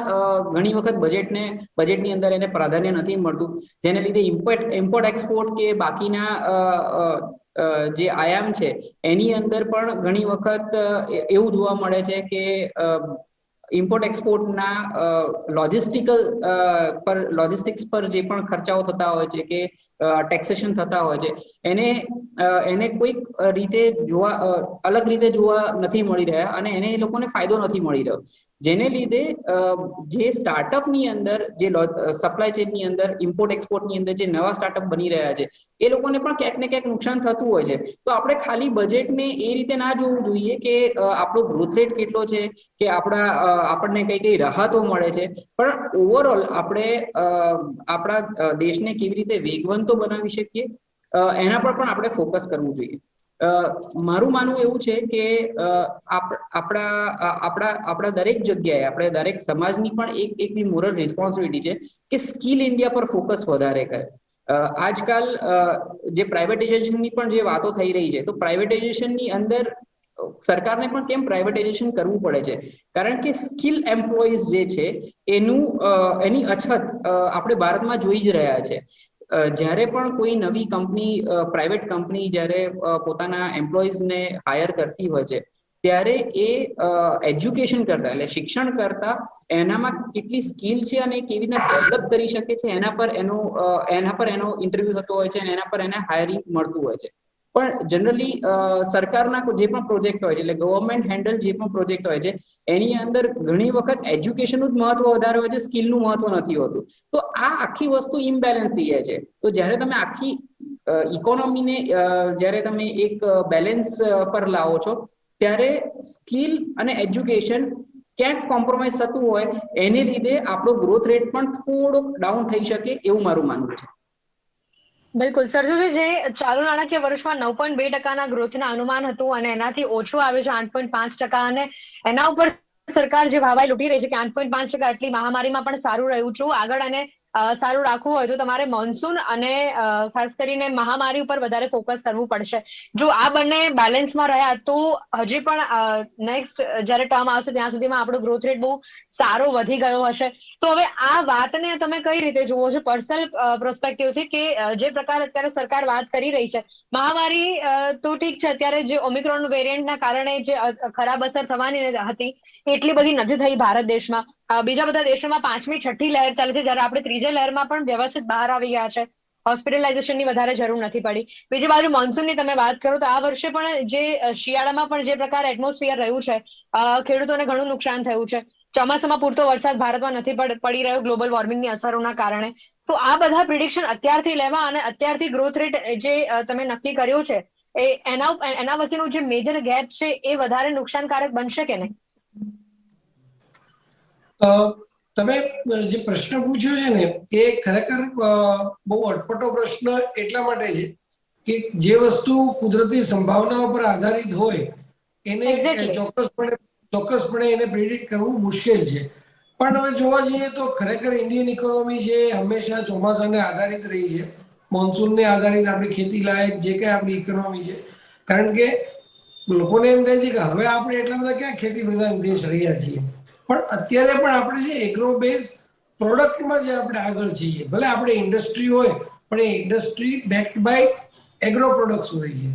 ઘણી વખત બજેટની અંદર એને પ્રાધાન્ય નથી મળતું, જેને લીધે ઇમ્પોર્ટ એક્સપોર્ટ કે બાકીના જે આયામ છે એની અંદર પણ ઘણી વખત એવું જોવા મળે છે કે ઇમ્પોર્ટ એક્સપોર્ટના લોજિસ્ટિક્સ પર જે પણ ખર્ચાઓ થતા હોય છે કે ટેક્સેશન થતા હોય છે એને કોઈક રીતે અલગ રીતે જોવા નથી મળી રહ્યા અને એને એ લોકોને ફાયદો નથી મળી રહ્યો, જેને લીધે જે સ્ટાર્ટઅપની અંદર જે સપ્લાય ચેનની અંદર ઇમ્પોર્ટ એક્સપોર્ટની અંદર જે નવા સ્ટાર્ટઅપ બની રહ્યા છે એ લોકોને પણ ક્યાંક ને ક્યાંક નુકસાન થતું હોય છે. તો આપણે ખાલી બજેટને એ રીતે ના જોવું જોઈએ કે આપણો ગ્રોથ રેટ કેટલો છે કે આપણને કઈ રાહતો મળે છે, પણ ઓવરઓલ આપણે આપણા દેશને કેવી રીતે વેગવંતો બનાવી શકીએ એના પર પણ આપણે ફોકસ કરવું જોઈએ. મારું માનવું એવું છે કે આપણા દરેક જગ્યાએ આપણે દરેક સમાજની પણ એક મોરલ રિસ્પોન્સિબિલિટી છે કે સ્કિલ ઇન્ડિયા પર ફોકસ વધારે કરે. આજકાલ જે પ્રાઇવેટાઇઝેશનની પણ જે વાતો થઈ રહી છે તો પ્રાઇવેટાઇઝેશનની અંદર સરકારને પણ કેમ પ્રાઇવેટાઇઝેશન કરવું પડે છે, કારણ કે સ્કિલ એમ્પ્લોઈઝ જે છે એની અછત આપણે ભારતમાં જોઈ જ રહ્યા છે. જ્યારે પણ કોઈ નવી કંપની પ્રાઇવેટ કંપની જ્યારે પોતાના એમ્પ્લોઈઝને હાયર કરતી હોય છે ત્યારે એ એજ્યુકેશન કરતા એટલે શિક્ષણ કરતા એનામાં કેટલી સ્કિલ છે અને કેવી રીતે ડેવલપ કરી શકે છે એના પર એનો ઇન્ટરવ્યુ થતો હોય છે અને એના પર એને હાયરિંગ મળતું હોય છે. પણ જનરલી સરકારના જે પણ પ્રોજેક્ટ હોય છે એટલે ગવર્મેન્ટ હેન્ડલ જે પણ પ્રોજેક્ટ હોય છે એની અંદર ઘણી વખત એજ્યુકેશનનું જ મહત્વ વધારે હોય છે, સ્કિલનું મહત્વ નથી હોતું. તો આ આખી વસ્તુ ઇમ્બેલેન્સ થઈ જાય છે. તો જ્યારે તમે આખી ઇકોનોમીને જ્યારે તમે એક બેલેન્સ પર લાવો છો ત્યારે સ્કિલ અને એજ્યુકેશન ક્યાંક કોમ્પ્રોમાઇઝ થતું હોય એને લીધે આપણો ગ્રોથ રેટ પણ થોડોક ડાઉન થઈ શકે એવું મારું માનવું છે. બિલકુલ સરજુજી, જે ચાલુ નાણાકીય વર્ષમાં 9.2% ગ્રોથના અનુમાન હતું અને એનાથી ઓછું આવ્યું છે 8.5%, અને એના ઉપર સરકાર જે ભાવાઈ લૂંટી રહી છે કે 8.5% આટલી મહામારીમાં પણ સારું રહ્યું છું, આગળ અને સારું રાખવું હોય તો તમારે મોન્સૂન અને ખાસ કરીને મહામારી ઉપર વધારે ફોકસ કરવું પડશે. જો આ બંને બેલેન્સમાં રહ્યા તો હજી પણ નેક્સ્ટ જ્યારે ટર્મ આવશે ત્યાં સુધીમાં આપણો ગ્રોથ રેટ બહુ સારો વધી ગયો હશે. તો હવે આ વાતને તમે કઈ રીતે જુઓ છો પર્સનલ પ્રોસ્પેક્ટિવથી, કે જે પ્રકાર અત્યારે સરકાર વાત કરી રહી છે, મહામારી તો ઠીક છે, અત્યારે જે ઓમિક્રોન વેરિયન્ટના કારણે જે ખરાબ અસર થવાની હતી એટલી બધી નથી થઈ ભારત દેશમાં. બીજા બધા દેશોમાં 5મી 6ઠ્ઠી લહેર ચાલે છે, જ્યારે આપણે 3જી લહેરમાં પણ વ્યવસ્થિત બહાર આવી ગયા છે, હોસ્પિટલાઇઝેશનની વધારે જરૂર નથી પડી. બીજી બાજુ મોન્સૂનની તમે વાત કરો તો આ વર્ષે પણ જે શિયાળામાં પણ જે પ્રકાર એટમોસ્ફિયર રહ્યું છે, ખેડૂતોને ઘણું નુકસાન થયું છે. ચોમાસામાં પૂરતો વરસાદ ભારતમાં નથી પડી રહ્યો ગ્લોબલ વોર્મિંગની અસરોના કારણે. તો આ બધા પ્રિડિક્શન અત્યારથી લેવા અને અત્યારથી ગ્રોથ રેટ જે તમે નક્કી કર્યો છે એના વચ્ચેનું જે મેજર ગેપ છે એ વધારે નુકસાનકારક બનશે કે નહીં? તમે જે પ્રશ્ન પૂછ્યો છે ને એ ખરેખર બહુ અટપટો પ્રશ્ન એટલા માટે છે કે જે વસ્તુ કુદરતી સંભાવનાઓ પર આધારિત હોય એને ચોક્કસપણે એને પ્રેડિક્ટ કરવું મુશ્કેલ છે. પણ હવે જોવા જઈએ તો ખરેખર ઇન્ડિયન ઇકોનોમી છે હંમેશા ચોમાસાને આધારિત રહી છે, મોન્સૂનને આધારિત આપણી ખેતી લાયક જે કંઈ આપણી ઇકોનોમી છે. કારણ કે લોકોને એમ થાય છે કે હવે આપણે એટલા બધા ક્યાં ખેતી પ્રધાન દેશ રહ્યા છીએ, પણ અત્યારે પણ આપણે જે એગ્રો બેઝ પ્રોડક્ટમાં જે આપણે આગળ છીએ, ભલે આપણે ઇન્ડસ્ટ્રી હોય પણ એ industry backed by agro products હોય છે.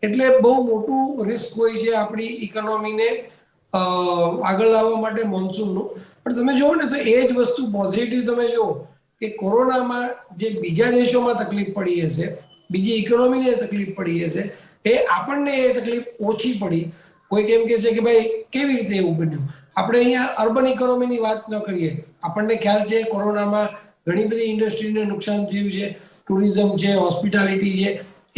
એટલે બહુ મોટું રિસ્ક હોય છે આપણી ઇકોનોમીને આગળ લાવવા માટે મોન્સૂનનું. પણ તમે જુઓ ને તો એ જ વસ્તુ પોઝિટિવ તમે જુઓ કે કોરોનામાં જે બીજા દેશોમાં તકલીફ પડી હશે, બીજી ઇકોનોમીને તકલીફ પડી હશે, એ આપણને એ તકલીફ ઓછી પડી. કોઈ કેમ કહે છે કે ભાઈ કેવી રીતે એવું બન્યું? આપણે અહીંયા અર્બન ઇકોનોમીની વાત ન કરીએ, આપણને ખ્યાલ છે કોરોનામાં ઘણી બધી ઇન્ડસ્ટ્રીને નુકસાન થયું છે, ટુરિઝમ છે, હોસ્પિટાલિટી છે,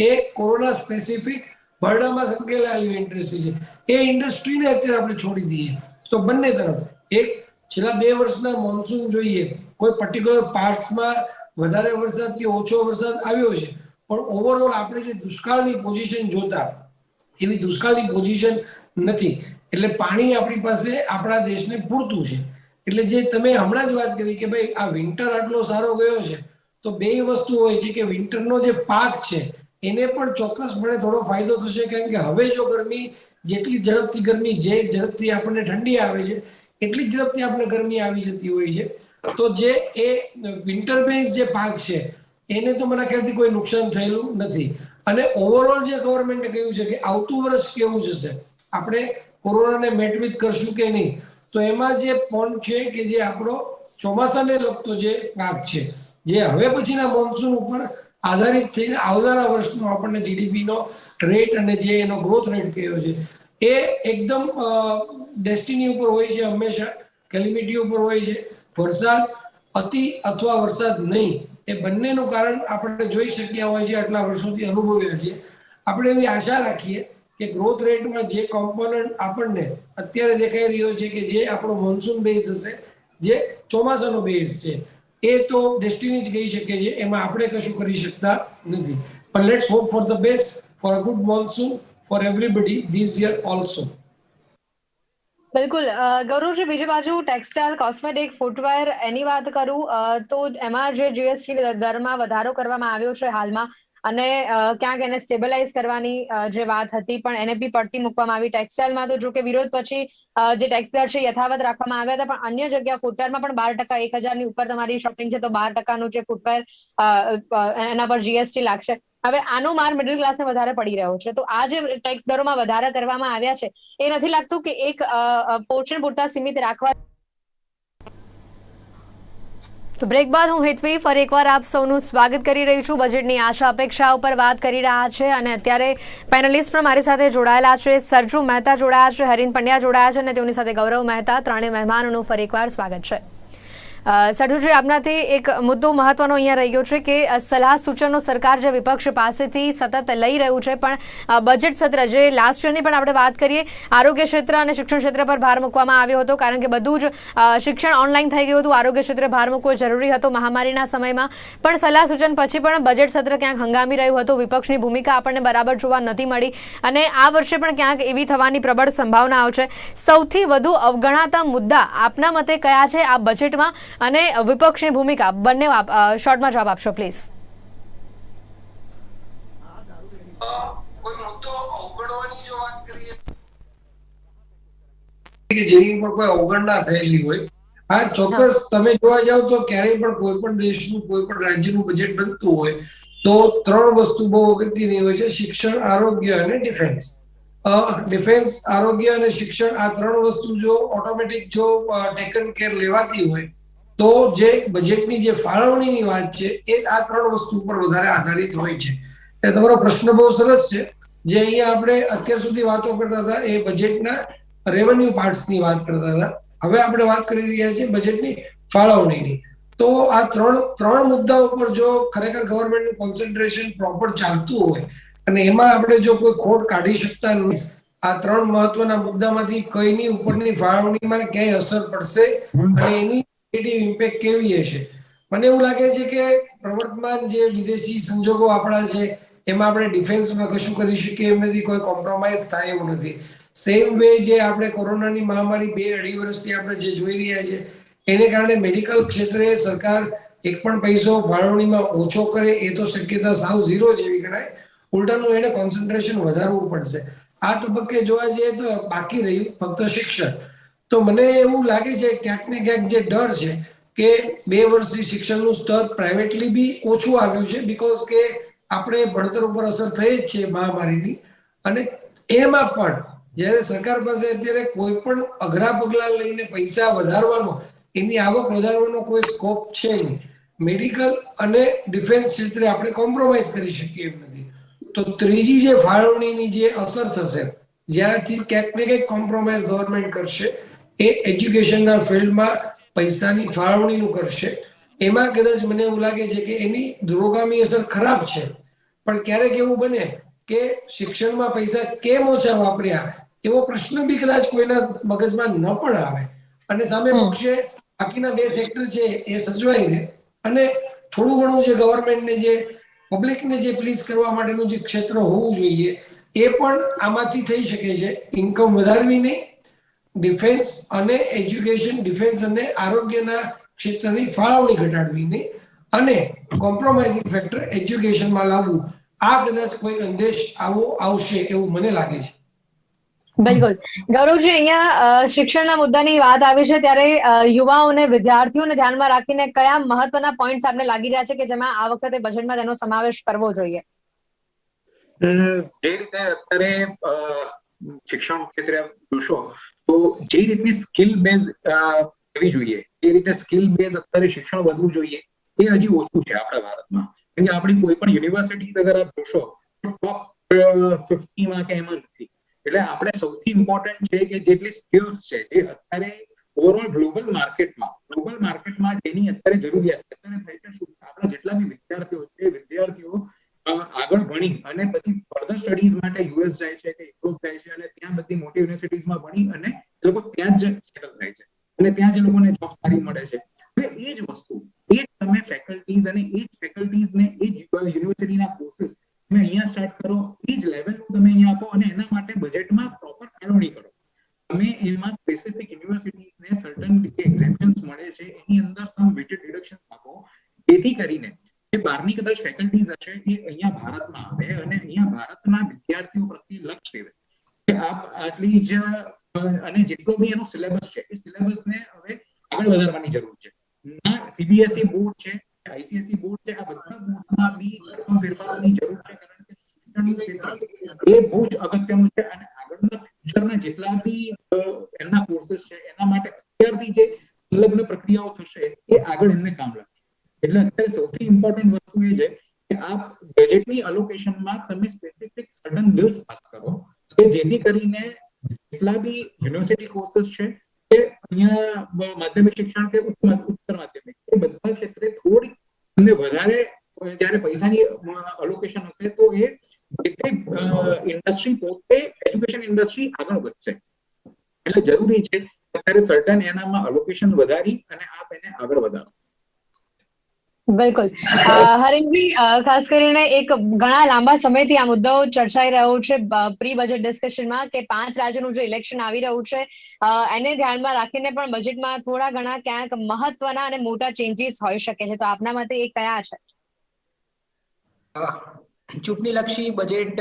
એ કોરોના સ્પેસિફિક બરડામાં સંકેલાયેલી ઇન્ડસ્ટ્રી છે. એ ઇન્ડસ્ટ્રીને અત્યારે આપણે છોડી દઈએ તો બંને તરફ એક છેલ્લા 2 વર્ષના મોન્સૂન જોઈએ, કોઈ પર્ટિક્યુલર પાર્ટ્સમાં વધારે વરસાદ કે ઓછો વરસાદ આવ્યો છે, પણ ઓવરઓલ આપણે જે દુષ્કાળની પોઝિશન જોતા એવી દુષ્કાળની પોઝિશન નથી. એટલે પાણી આપણી પાસે આપણા દેશને પૂરતું છે. એટલે જે તમે હમણાં જ વાત કરી કે ભાઈ આ વિન્ટર આટલો સારો ગયો છે, તો બે વસ્તુ હોય છે કે વિન્ટરનો જે પાક છે એને પણ ચોક્કસપણે થોડો ફાયદો થશે. કારણ કે હવે જો ગરમી જેટલી ઝડપથી ગરમી જે ઝડપથી આપણને ઠંડી આવે છે એટલી જ ઝડપથી આપણે ગરમી આવી જતી હોય છે. તો જે એ વિન્ટર બેઝ જે પાક છે એને તો મારા ખ્યાલથી કોઈ નુકસાન થયેલું નથી. અને ઓવરઓલ જે ગવર્મેન્ટે કહ્યું છે કે આવતું વર્ષ કેવું જશે, આપણે કોરોનાને મેટવિથ કરશું કે નહીં, તો એમાં જે પોઈન્ટ છે કે જે આપણો ચોમાસાને લગતો જે પાક છે, જે હવે પછીના મોન્સૂન ઉપર આધારિત થઈને આવનારા વર્ષનો આપણને જીડીપીનો રેટ અને જે એનો ગ્રોથ રેટ કયો છે એ એકદમ ડેસ્ટિની ઉપર હોય છે, હંમેશા કેલિમિટી ઉપર હોય છે. વરસાદ અતિ અથવા વરસાદ નહીં એ બંનેનું કારણ આપણે જોઈ શક્યા હોય છે, આટલા વર્ષોથી અનુભવ્યા છે. આપણે એવી આશા રાખીએ કે ગ્રોથ રેટમાં જે કોમ્પોનન્ટ આપણને અત્યારે દેખાઈ રહ્યો છે કે જે આપણો મોન્સૂન બેઝ હશે, જે ચોમાસાનો બેઝ છે, એ તો ડેસ્ટિની જ કહી શકે છે, એમાં આપણે કશું કરી શકતા નથી. પણ let's hope for the best, for a good monsoon four everybody this year also. બિલકુલ ગૌરવજી, બીજી બાજુ ટેક્સટાઇલ, કોસ્મેટિક, ફૂટવેર એની વાત કરું તો એમાં જે જીએસટી દરમાં વધારો કરવામાં આવ્યો છે હાલમાં, અને ક્યાંક એને સ્ટેબલાઇઝ કરવાની જે વાત હતી પણ એને બી પડતી મૂકવામાં આવી. ટેક્સટાઇલમાં તો જો કે વિરોધ પછી જે ટેક્સ દર છે યથાવત રાખવામાં આવ્યા હતા, પણ અન્ય જગ્યા ફૂટવેરમાં પણ 12%, 1000ની ઉપર તમારી શોપિંગ છે તો 12%નું જે ફૂટવેર એના પર જીએસટી લાગશે. હવે આનો માર મિડલ ક્લાસને વધારે પડી રહ્યો છે. તો આ જે ટેક્સ દરોમાં વધારા કરવામાં આવ્યા છે એ નથી લાગતું કે એક પોર્શન પૂરતા સીમિત રાખવા? તો બ્રેક બાદ હું હેતવી ફરી એકવાર આપ સૌનું સ્વાગત કરી રહી છું. બજેટની આશા અપેક્ષા ઉપર વાત કરી રહ્યા છે અને અત્યારે પેનલિસ્ટ પણ મારી સાથે જોડાયેલા છે. સરજુ મહેતા જોડાયા છે, હરીન પંડ્યા જોડાયા છે અને તેઓની સાથે ગૌરવ મહેતા. ત્રણેય મહેમાનોનું ફરી એકવાર સ્વાગત છે. સાધુજી, આપનાથી એક મુદ્દો મહત્વનો અહીંયા રહી ગયો છે કે સલાહ સૂચનો સરકાર જે વિપક્ષ પાસેથી સતત લઈ રહ્યું છે, પણ બજેટ સત્ર જે લાસ્ટ યરની પણ આપણે વાત કરીએ, આરોગ્ય ક્ષેત્ર અને શિક્ષણ ક્ષેત્ર પર ભાર મૂકવામાં આવ્યો હતો, કારણ કે બધું જ શિક્ષણ ઓનલાઈન થઈ ગયું હતું. આરોગ્ય ક્ષેત્રે ભાર મૂકવો જરૂરી હતો મહામારીના સમયમાં, પણ સલાહ સૂચન પછી પણ બજેટ સત્ર ક્યાંક હંગામી રહ્યું હતું. વિપક્ષની ભૂમિકા આપણને બરાબર જોવા નથી મળી અને આ વર્ષે પણ ક્યાંક એવી થવાની પ્રબળ સંભાવનાઓ છે. સૌથી વધુ અવગણાતા મુદ્દા આપના મતે કયા છે આ બજેટમાં અને વિપક્ષની ભૂમિકા? બંને શોર્ટમાં જવાબ આપશો પ્લીઝ. કોઈ મુદ્દો અવગણવાની જો વાત કરીએ કે જેની ઉપર કોઈ અવગણના થયેલી હોય, હા ચોક્કસ તમે જોવા જાવ તો ક્યારેય પણ કોઈ પણ દેશનું કોઈ પણ રાજ્યનું બજેટ બનતું હોય તો 3 વસ્તુ બહુ અગત્યની હોય છે: શિક્ષણ, આરોગ્ય અને ડિફેન્સ. ડિફેન્સ, આરોગ્ય અને શિક્ષણ, આ 3 વસ્તુ જો ઓટોમેટિક જો ટેકન કેર લેવાતી હોય તો જે બજેટની જે ફાળવણીની વાત છે એ આ 3 વસ્તુ પર વધારે આધારિત હોય છે. એ તમારો પ્રશ્ન બહુ સરસ છે. જે અહીંયા આપણે અત્યાર સુધી વાતો કરતા હતા એ બજેટના રેવન્યુ પાર્ટ્સની વાત કરતા હતા. હવે આપણે વાત કરી રહ્યા છીએ બજેટની ફાળવણીની. તો આ ત્રણ મુદ્દા ઉપર જો ખરેખર ગવર્મેન્ટનું કોન્સન્ટ્રેશન પ્રોપર ચાલતું હોય અને એમાં આપણે જો કોઈ ખોટ કાઢી શકતા નથી, આ 3 મહત્વના મુદ્દામાંથી કઈની ઉપરની ફાળવણીમાં ક્યાંય અસર પડશે અને એની નેગેટિવ ઇમ્પેક્ટ કેવી હશે, મને એવું લાગે છે કે પ્રવર્તમાન જે વિદેશી સંજોગો આપણા છે એમાં આપણે ડિફેન્સમાં કશું કરી શકીએ એમ નથી, કોઈ કોમ્પ્રોમાઇઝ થાય એવું નથી. સેમ વે જે આપણે કોરોનાની મહામારી 2-2.5 વર્ષથી આપણે જે જોઈ રહ્યા છે એને કારણે મેડિકલ ક્ષેત્રે સરકાર એક પણ પૈસો ફાળવણીમાં ઓછો કરે એ તો શક્યતા સાવ ઝીરો જેવી ગણાય. ઉલટાનું એને કોન્સન્ટ્રેશન વધારવું પડશે. આ તબક્કે જોવા જઈએ તો બાકી રહ્યું ફક્ત શિક્ષણ. તો મને એવું લાગે છે ક્યાંક ને ક્યાંક જે ડર છે કે 2 વર્ષથી શિક્ષણનું સ્તર પ્રાઇવેટલી બી ઓછું આવ્યું છે, બીકોઝ કે આપણે ભણતર ઉપર અસર થઈ જ છે મહામારીની. અને એમાં પણ જ્યારે સરકાર પાસે અત્યારે કોઈ પણ અઘરા પગલા લઈને પૈસા વધારવાનો, એની આવક વધારવાનો કોઈ સ્કોપ છે નહીં. મેડિકલ અને ડિફેન્સ ક્ષેત્રે આપણે કોમ્પ્રોમાઇઝ કરી શકીએ એમ નથી. તો ત્રીજી જે ફાળવણીની જે અસર થશે, જ્યાંથી ક્યાંક ને ક્યાંક કોમ્પ્રોમાઇઝ ગવર્મેન્ટ કરશે, એ એજ્યુકેશનના ફિલ્ડમાં પૈસાની ફાળવણીનું કરશે. એમાં કદાચ મને એવું લાગે છે કે એની દૂરોગામી અસર ખરાબ છે. પણ ક્યારેક એવું બને કે શિક્ષણમાં પૈસા કેમ ઓછા વાપર્યા એવો પ્રશ્ન બી કદાચ કોઈના મગજમાં ન પણ આવે અને સામે પક્ષે બાકીના 2 સેક્ટર છે એ સચવાઈ રહે અને થોડું ઘણું જે ગવર્મેન્ટને જે પબ્લિકને જે પ્લીઝ કરવા માટેનું જે ક્ષેત્ર હોવું જોઈએ એ પણ આમાંથી થઈ શકે છે. ઇન્કમ વધારવી નહીં, ડિફેન્સ અને એજ્યુકેશન, ડિફેન્સ અને આરોગ્યના ક્ષેત્રની ફાળવણી ઘટાડવી નહીં અને કોમ્પ્રોમાઇઝિંગ ફેક્ટર એજ્યુકેશનમાં લાવવું. આ કદાચ કોઈ સંદેશ આવો આવશે એવું મને લાગે છે. બિલકુલ. ગૌરવજી, અહીંયા શિક્ષણના મુદ્દાની વાત આવી છે ત્યારે યુવાઓને, વિદ્યાર્થીઓને ધ્યાનમાં રાખીને કયા મહત્વના પોઈન્ટ્સ આપને લાગી રહ્યા છે કે જેમાં આ વખતે બજેટમાં તેનો સમાવેશ કરવો જોઈએ? જે રીતે અત્યારે શિક્ષણ ક્ષેત્રે જોશો તો જે રીતની સ્કિલ બેઝ કરવી જોઈએ એ રીતે સ્કિલ બેઝ અત્યારે શિક્ષણ વધવું જોઈએ એ હજી ઓછું છે આપણા ભારતમાં. કેમ કે આપણી કોઈ પણ યુનિવર્સિટી અગર આપ જોશો તો ટોપ 50 કે એમાં નથી. એટલે આપણે સૌથી ઇમ્પોર્ટન્ટ છે કે જેટલી સ્કિલ્સ છે જે અત્યારે ઓવરઓલ ગ્લોબલ માર્કેટમાં જેની અત્યારે જરૂરિયાત અત્યારે થઈ છે શું આપણા જેટલા બી વિદ્યાર્થીઓ આગળ ભણી અને પછી ફર્ધર સ્ટડીઝ માટે યુએસ જાય છે કે યુરોપ જાય છે અને ત્યાં બધી મોટી યુનિવર્સિટીઝમાં ભણી અને એ લોકો ત્યાં જ સેટલ થાય છે અને ત્યાં જ લોકોને જોબ સારી મળે છે. હવે એ જ વસ્તુ એ તમે ફેકલ્ટીઝ અને એ જ ફેકલ્ટીઝને એ જ યુનિવર્સિટીના કોર્સિસ તમે અહીંયા સ્ટાર્ટ કરો, એ જ લેવલનું તમે અહીંયા આપો અને એના માટે બજેટમાં પ્રોપર ફાળવણી કરો. તમે એમાં સ્પેસિફિક યુનિવર્સિટીઝને સર્ટન એક્ઝેમ્પશન્સ મળે છે એની અંદર સમ વેટેડ ડિડક્શન્સ આપો જેથી કરીને જે બહારની કદાચ ફેકલ્ટીઝ હશે એ અહીંયા ભારતમાં આવે અને અહીંયા ભારતના વિદ્યાર્થીઓ પ્રત્યે લક્ષ સેવે કે આપ આટલી જ અને જેટલો બી એનો સિલેબસ છે એ સિલેબસને હવે આગળ વધારવાની જરૂર છે. ના સીબીએસઈ બોર્ડ છે, આઈસીએસઈ બોર્ડ છે, આ બધા બોર્ડમાં બી ફેરફારોની જરૂર છે કારણ કે શિક્ષણનું ક્ષેત્ર એ બહુ જ અગત્યનું છે અને આગળના ફ્યુચરના જેટલા બી એમના કોર્सेस છે એના માટે અત્યારથી જે સંલગ્ન પ્રક્રિયાઓ થશે એ આગળ એમને કામ લાગશે. એટલે અત્યારે સૌથી ઇમ્પોર્ટન્ટ વસ્તુ એ છે કે આપ બજેટની અલોકેશનમાં તમે સ્પેસિફિક સર્ટન બિલ્સ પાસ કરો કે જેથી કરીને જેટલા બી યુનિવર્સિટી કોર્सेस છે કે અહીંયા માધ્યમિક શિક્ષણ કે ઉચ્ચતર માધ્યમિક એ બધા ક્ષેત્રે થોડી તમને વધારે જ્યારે પૈસાની અલોકેશન હશે તો એ ઇન્ડસ્ટ્રી પોતે એજ્યુકેશન ઇન્ડસ્ટ્રી આગળ વધશે. એટલે જરૂરી છે અત્યારે સર્ટન એનામાં અલોકેશન વધારી અને આપ એને આગળ વધારો. બિલકુલ. હરીનભાઈ, ખાસ કરીને એક ઘણા લાંબા સમયથી આ મુદ્દાઓ ચર્ચાઈ રહ્યો છે પ્રી બજેટ ડિસ્કશનમાં કે 5 રાજ્યોનું જે ઇલેક્શન આવી રહ્યું છે એને ધ્યાનમાં રાખીને પણ બજેટમાં થોડા ઘણા ક્યાંક મહત્વના અને મોટા ચેન્જીસ હોઈ શકે છે. તો આપના મતે એ કયા છે? ચૂંટણીલક્ષી બજેટ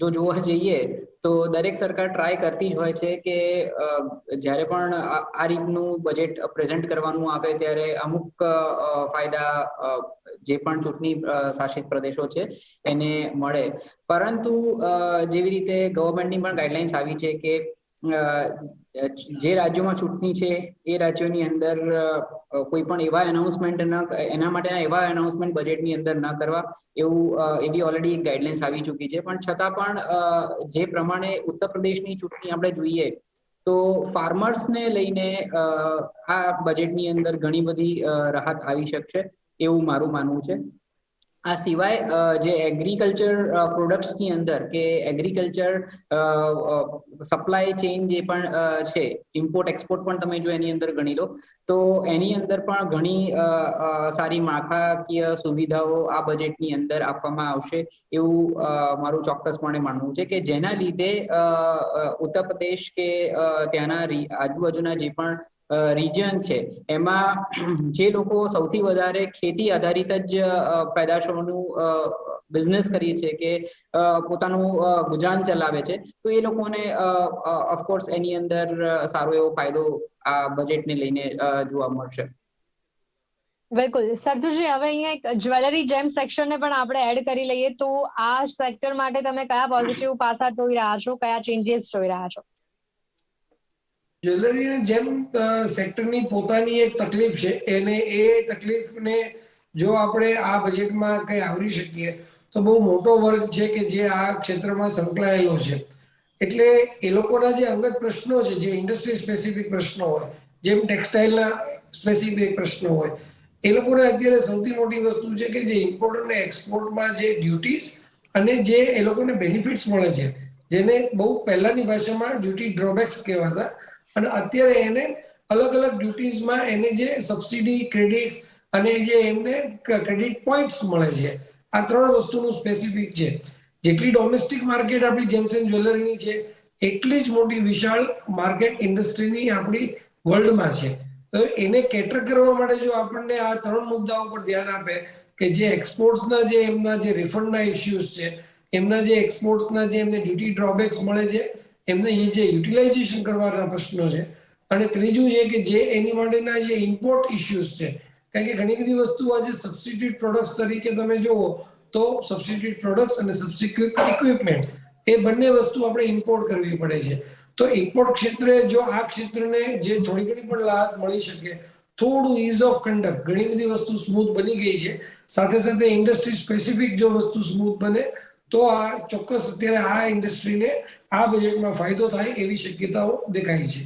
જો જોવા જઈએ તો દરેક સરકાર ટ્રાય કરતી જ હોય છે કે જ્યારે પણ આ રીતનું બજેટ પ્રેઝન્ટ કરવાનું આવે ત્યારે અમુક ફાયદા જે પણ ચૂંટણી શાસિત પ્રદેશો છે એને મળે. પરંતુ જેવી રીતે ગવર્મેન્ટની પણ ગાઈડલાઇન્સ આવી છે કે જે રાજ્યોમાં ચૂંટણી છે એ રાજ્યોની અંદર કોઈ પણ એવા એનાઉન્સમેન્ટ એના માટેના એવા એનાઉન્સમેન્ટ બજેટની અંદર ન કરવા એવી ઓલરેડી ગાઈડલાઇન્સ આવી ચૂકી છે. પણ છતાં પણ જે પ્રમાણે ઉત્તર પ્રદેશની ચૂંટણી આપણે જોઈએ તો ફાર્મર્સને લઈને આ બજેટની અંદર ઘણી બધી રાહત આવી શકશે એવું મારું માનવું છે. આ સિવાય જે એગ્રીકલ્ચર પ્રોડક્ટ્સની અંદર કે એગ્રીકલ્ચર સપ્લાય ચેઇન જે પણ છે, ઇમ્પોર્ટ એક્સપોર્ટ પણ તમે જો એની અંદર ગણી લો તો એની અંદર પણ ઘણી સારી માળખાકીય સુવિધાઓ આ બજેટની અંદર આપવામાં આવશે એવું મારું ચોક્કસપણે માનવું છે કે જેના લીધે ઉત્તર પ્રદેશ કે ત્યાંના આજુબાજુના જે પણ રિજન છે એમાં જે લોકો સૌથી વધારે ખેતી આધારિત જ પેદાશોનું બિઝનેસ કરીએ છે કે પોતાનું ગુજરાન ચલાવે છે તો એ લોકોને ઓફકોર્સ એની અંદર સારો એવો ફાયદો આ બજેટને લઈને જોવા મળશે. બિલકુલ. સરજુજી, હવે અહીંયા એક જ્વેલરી જેમ સેક્શનને પણ આપણે એડ કરી લઈએ તો આ સેક્ટર માટે તમે કયા પોઝિટિવ પાસા જોઈ રહ્યા છો, કયા ચેન્જીસ જોઈ રહ્યા છો? જ્વેલરી અને જેમ સેક્ટરની પોતાની એક તકલીફ છે એને એ તકલીફને જો આપણે આ બજેટમાં કંઈ આવરી શકીએ તો બહુ મોટો વર્ગ છે કે જે આ ક્ષેત્રમાં સંકળાયેલો છે. એટલે એ લોકોના જે અંગત પ્રશ્નો છે, જે ઇન્ડસ્ટ્રી સ્પેસિફિક પ્રશ્નો હોય, જેમ ટેક્સટાઇલના સ્પેસિફિક પ્રશ્નો હોય, એ લોકોને અત્યારે સૌથી મોટી વસ્તુ છે કે જે ઇમ્પોર્ટ અને એક્સપોર્ટમાં જે ડ્યુટીઝ અને જે એ લોકોને બેનિફિટ્સ મળે છે, જેને બહુ પહેલાની ભાષામાં ડ્યુટી ડ્રોબેક્સ કહેવાતા, અને અત્યારે એને અલગ અલગ ડ્યુટીઝમાં એને જે સબસિડી, ક્રેડિટ્સ અને જે એમને ક્રેડિટ પોઈન્ટ્સ મળે છે, આ 3 વસ્તુનું સ્પેસિફિક છે. જેટલી ડોમેસ્ટિક માર્કેટ આપણી જેમ્સ એન્ડ જ્વેલરીની છે એટલી જ મોટી વિશાળ માર્કેટ ઇન્ડસ્ટ્રીની આપણી વર્લ્ડમાં છે. તો એને કેટર કરવા માટે જો આપણને આ 3 મુદ્દાઓ પર ધ્યાન આપે કે જે એક્સપોર્ટ્સના જે એમના જે રિફંડના ઇશ્યુઝ છે, એમના જે એક્સપોર્ટ્સના જે એમને ડ્યુટી ડ્રોબેક્સ મળે છે, એમને એ જે યુટિલાઇઝેશન કરવાના પ્રશ્નો છે, અને ત્રીજું છે કે જે એની માટેના જે ઇમ્પોર્ટ ઇશ્યુઝ છે, કારણ કે ઘણી બધી વસ્તુ આજે સબસ્ટિટ્યુટ પ્રોડક્ટ્સ તરીકે તમે જુઓ તો સબસ્ટિટ્યુટ પ્રોડક્ટ્સ અને સબસ્ટિટ્યુટ ઇક્વિપમેન્ટ એ બંને વસ્તુ આપણે ઇમ્પોર્ટ કરવી પડે છે. તો ઇમ્પોર્ટ ક્ષેત્રે જો આ ક્ષેત્રને જે થોડી ઘણી પણ રાહત મળી શકે, થોડું ઇઝ ઓફ કન્ડક્ટ, ઘણી બધી વસ્તુ સ્મૂથ બની ગઈ છે, સાથે સાથે ઇન્ડસ્ટ્રી સ્પેસિફિક જો વસ્તુ સ્મૂથ બને તો આ ચોક્કસ અત્યારે આ ઇન્ડસ્ટ્રીને આ બજેટમાં ફાયદો થાય એવી શક્યતાઓ દેખાય છે.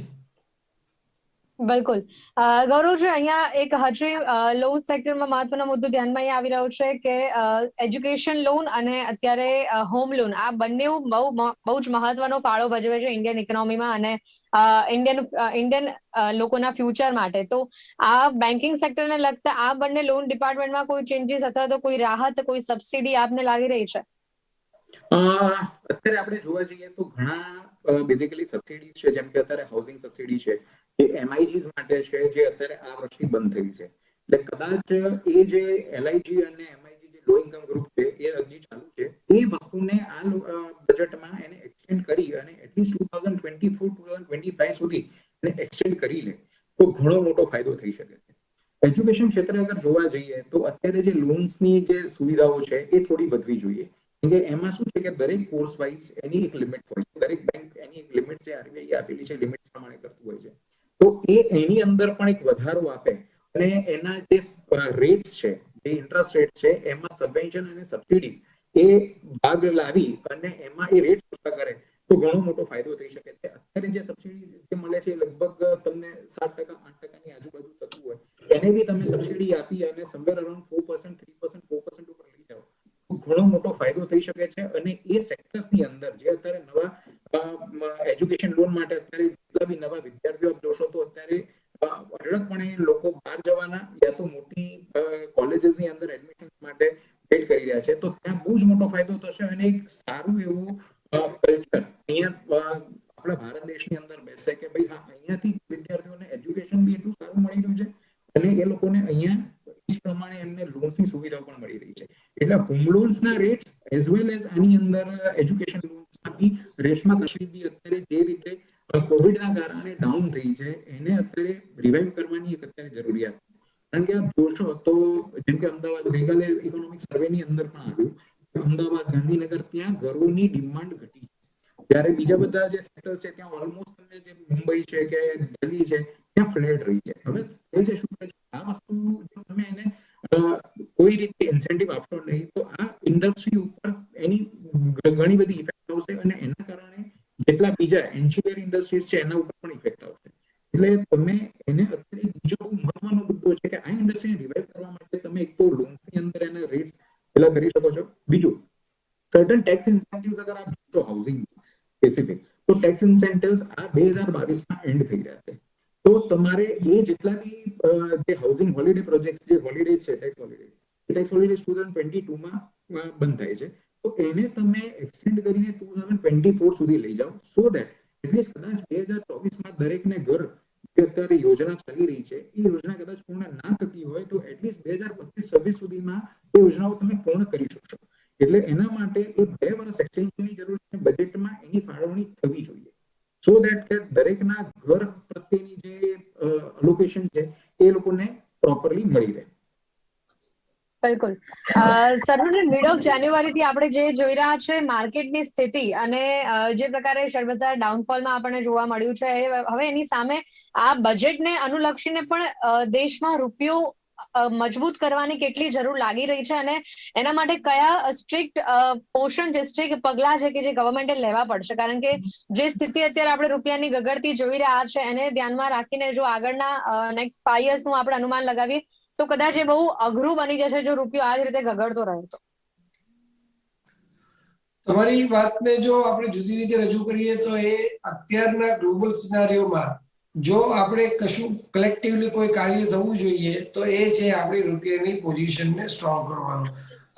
બિલકુલ. ગૌરવજી, અહીંયા એક હજી લોન સેક્ટરમાં મહત્વનો મુદ્દો ધ્યાનમાં આવી રહ્યો છે કે એજ્યુકેશન લોન અને અત્યારે હોમ લોન, આ બંને બહુ જ મહત્વનો ફાળો ભજવે છે ઇન્ડિયન ઇકોનોમીમાં અને ઇન્ડિયન લોકોના ફ્યુચર માટે. તો આ બેન્કિંગ સેક્ટરને લગતા આ બંને લોન ડિપાર્ટમેન્ટમાં કોઈ ચેન્જીસ અથવા તો કોઈ રાહત, કોઈ સબસિડી આપને લાગી રહી છે? અત્યારે આપણે જોવા જઈએ તો ઘણા બેઝિકલી સબસિડીઝ છે, જેમ કે અત્યારે હાઉસિંગ સબસિડી છે, એ MIGs માટે છે, જે અત્યારે આ વર્ષથી બંધ થઈ છે. એટલે કદાચ એ જે LIG અને MIG જે લો ઇન્કમ ગ્રુપ છે એ હજી ચાલુ છે, એ વસ્તુને આ બજેટમાં એને એક્સટેન્ડ કરી અને એટલીસ્ટ 2024-2025 સુધી એને એક્સટેન્ડ કરી લે તો ઘણો મોટો ફાયદો થઈ શકે છે. એજ્યુકેશન ક્ષેત્રે અગર જોવા જઈએ તો અત્યારે જે લોન્સની જે સુવિધાઓ છે એ થોડી વધવી જોઈએ. કે એમાં શું છે કે દરેક કોર્સ વાઇઝ એની એક લિમિટ હોય છે, દરેક બેંક એની એક લિમિટ જે RBI આપેલી છે લિમિટ પ્રમાણે કરતું હોય છે, તો એની અંદર પણ એક વધારો આપે અને એના જે રેટ્સ છે, જે ઇન્ટરેસ્ટ રેટ છે, એમાં સબવેન્શન અને સબસિડીઝ એ ભાગ લાવી અને એમાં એ રેટ ઓછા કરે તો ઘણો મોટો ફાયદો થઈ શકે છે. અત્યારે જે સબસિડી જે મળે છે લગભગ તમને 7% 8%ની આજુબાજુ થતું હોય, એને બી તમે સબસિડી આપી અને સમવેર અરાઉન્ડ 4%, 3%, 4% ઉપર લઈ જાઓ તો ઘણો મોટો ફાયદો થઈ શકે છે. અને એ સેક્ટર્સની અંદર જે અત્યારે નવા એજ્યુકેશન લોન માટે અત્યારે જેટલા બી નવા વિદ્યાર્થીઓ જોશો તો અત્યારે અઢળકપણે લોકો બહાર જવાના યા તો મોટી કોલેજીસની અંદર એડમિશન માટે વેઇટ કરી રહ્યા છે. તો ત્યાં બહુ જ મોટો ફાયદો થશે અને એક સારું એવું કલ્ચર અહીંયા આપણા ભારત દેશની અંદર બેસે કે ભાઈ હા, અહીંયાથી વિદ્યાર્થીઓને એજ્યુકેશન બી એટલું સારું મળી રહ્યું છે અને એ લોકોને અહીંયા એ પ્રમાણે એમને લોન્સની સુવિધાઓ પણ મળી રહી છે. એટલે હોમ લોન્સના રેટ્સ એઝ વેલ એઝ આની અંદર એજ્યુકેશન લોન્સના બી રેટ્સમાં તકલીફ બી અત્યારે જે રીતે કોવિડના કારણે ડાઉન થઈ છે એને અત્યારે રિવાઇવ કરવાની એક અત્યારે જરૂરિયાત. કારણ કે આપ જોશો તો જેમ કે અમદાવાદ ગઈકાલે ઇકોનોમિક સર્વેની અંદર પણ આવ્યું અમદાવાદ, ગાંધીનગર ત્યાં ઘરોની ડિમાન્ડ ઘટી, ત્યારે બીજા બધા જે સેક્ટર્સ છે ત્યાં ઓલમોસ્ટ તમને જે મુંબઈ છે કે દિલ્હી છે ત્યાં ફ્લેટ રહી છે. હવે એ છે શું આ વસ્તુ જો તમે એને કોઈ રીતે ઇન્સેન્ટિવ આપશો નહીં તો આ ઇન્ડસ્ટ્રી ઉપર એની ઘણી બધી ઇફેક્ટ આવશે અને એના કારણે જેટલા બીજા એન્જિનિયરિંગ ઇન્ડસ્ટ્રીઝ છે એના ઉપર પણ ઇફેક્ટ આવશે. એટલે તમે એને અત્યારે બીજો બહુ મહત્વનો મુદ્દો છે કે આ ઇન્ડસ્ટ્રીને રિવાઇવ કરવા માટે તમે એક તો લોન્સની અંદર એના રેટ્સ પેલા કરી શકો છો. બીજું સર્ટન ટેક્સ ઇન્સેન્ટિવ્સ અગર આપ જોશો હાઉસિંગ સ્પેસિફિક તો ટેક્સ ઇન્સેન્ટિવ્સ આ 2022માં એન્ડ થઈ રહ્યા છે. તો તમારે એ જેટલા બી જે હાઉસિંગ હોલિડે પ્રોજેક્ટ્સ જે હોલિડેઝ છે ટેક્સ હોલિડેઝ 2022માં બંધ થાય છે. તો એને તમે એક્સટેન્ડ કરીને 2024 સુધી લઈ જાઓ સો દેટ એટલીસ્ટ કદાચ 2024માં દરેકને ઘર જે અત્યારે યોજના ચાલી રહી છે એ યોજના કદાચ પૂર્ણ ના થતી હોય તો એટલીસ્ટ 2025-26 સુધીમાં એ યોજનાઓ તમે પૂર્ણ કરી શકશો. એટલે એના માટે એ 2 વર્ષ એક્સટેન્શનની જરૂર છે. બજેટમાં એની ફાળવણી થવી જોઈએ સો દેટ કે દરેકના ઘર પ્રત્યેની જે અલોકેશન છે એ લોકોને પ્રોપરલી મળી રહે. બિલકુલ. સર, મિડ ઓફ જાન્યુઆરીથી આપણે જે જોઈ રહ્યા છે માર્કેટની સ્થિતિ અને જે પ્રકારે શેરબજાર ડાઉનફોલમાં આપણને જોવા મળ્યું છે હવે એની સામે આ બજેટને અનુલક્ષીને પણ દેશમાં રૂપિયો મજબૂત કરવાની કેટલી જરૂર લાગી રહી છે અને એના માટે કયા સ્ટ્રિક્ટ પોષણ જે સ્ટ્રિક્ટ પગલા છે કે જે ગવર્મેન્ટે લેવા પડશે? કારણ કે જે સ્થિતિ અત્યારે આપણે રૂપિયાની ગગડતી જોઈ રહ્યા છે એને ધ્યાનમાં રાખીને જો આગળના નેક્સ્ટ 5 યર્સનું આપણે અનુમાન લગાવીએ તો કદાચ એ બહુ અઘરું બની જશે જો રૂપિયો આ જ રીતે ગગડતો રહે તો. તમારી વાતને જો આપણે જુદી રીતે રજૂ કરીએ તો એ અત્યારના ગ્લોબલ સિનારીઓમાં જો આપણે કશું કલેક્ટિવલી કોઈ કાર્ય થવું જોઈએ તો એ છે આપણી રૂપિયાની પોઝિશનને સ્ટ્રોંગ કરવાનો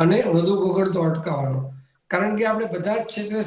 અને વધુ ગગડતો અટકાવવાનો. કારણ કે આપણે બધા જ ક્ષેત્રે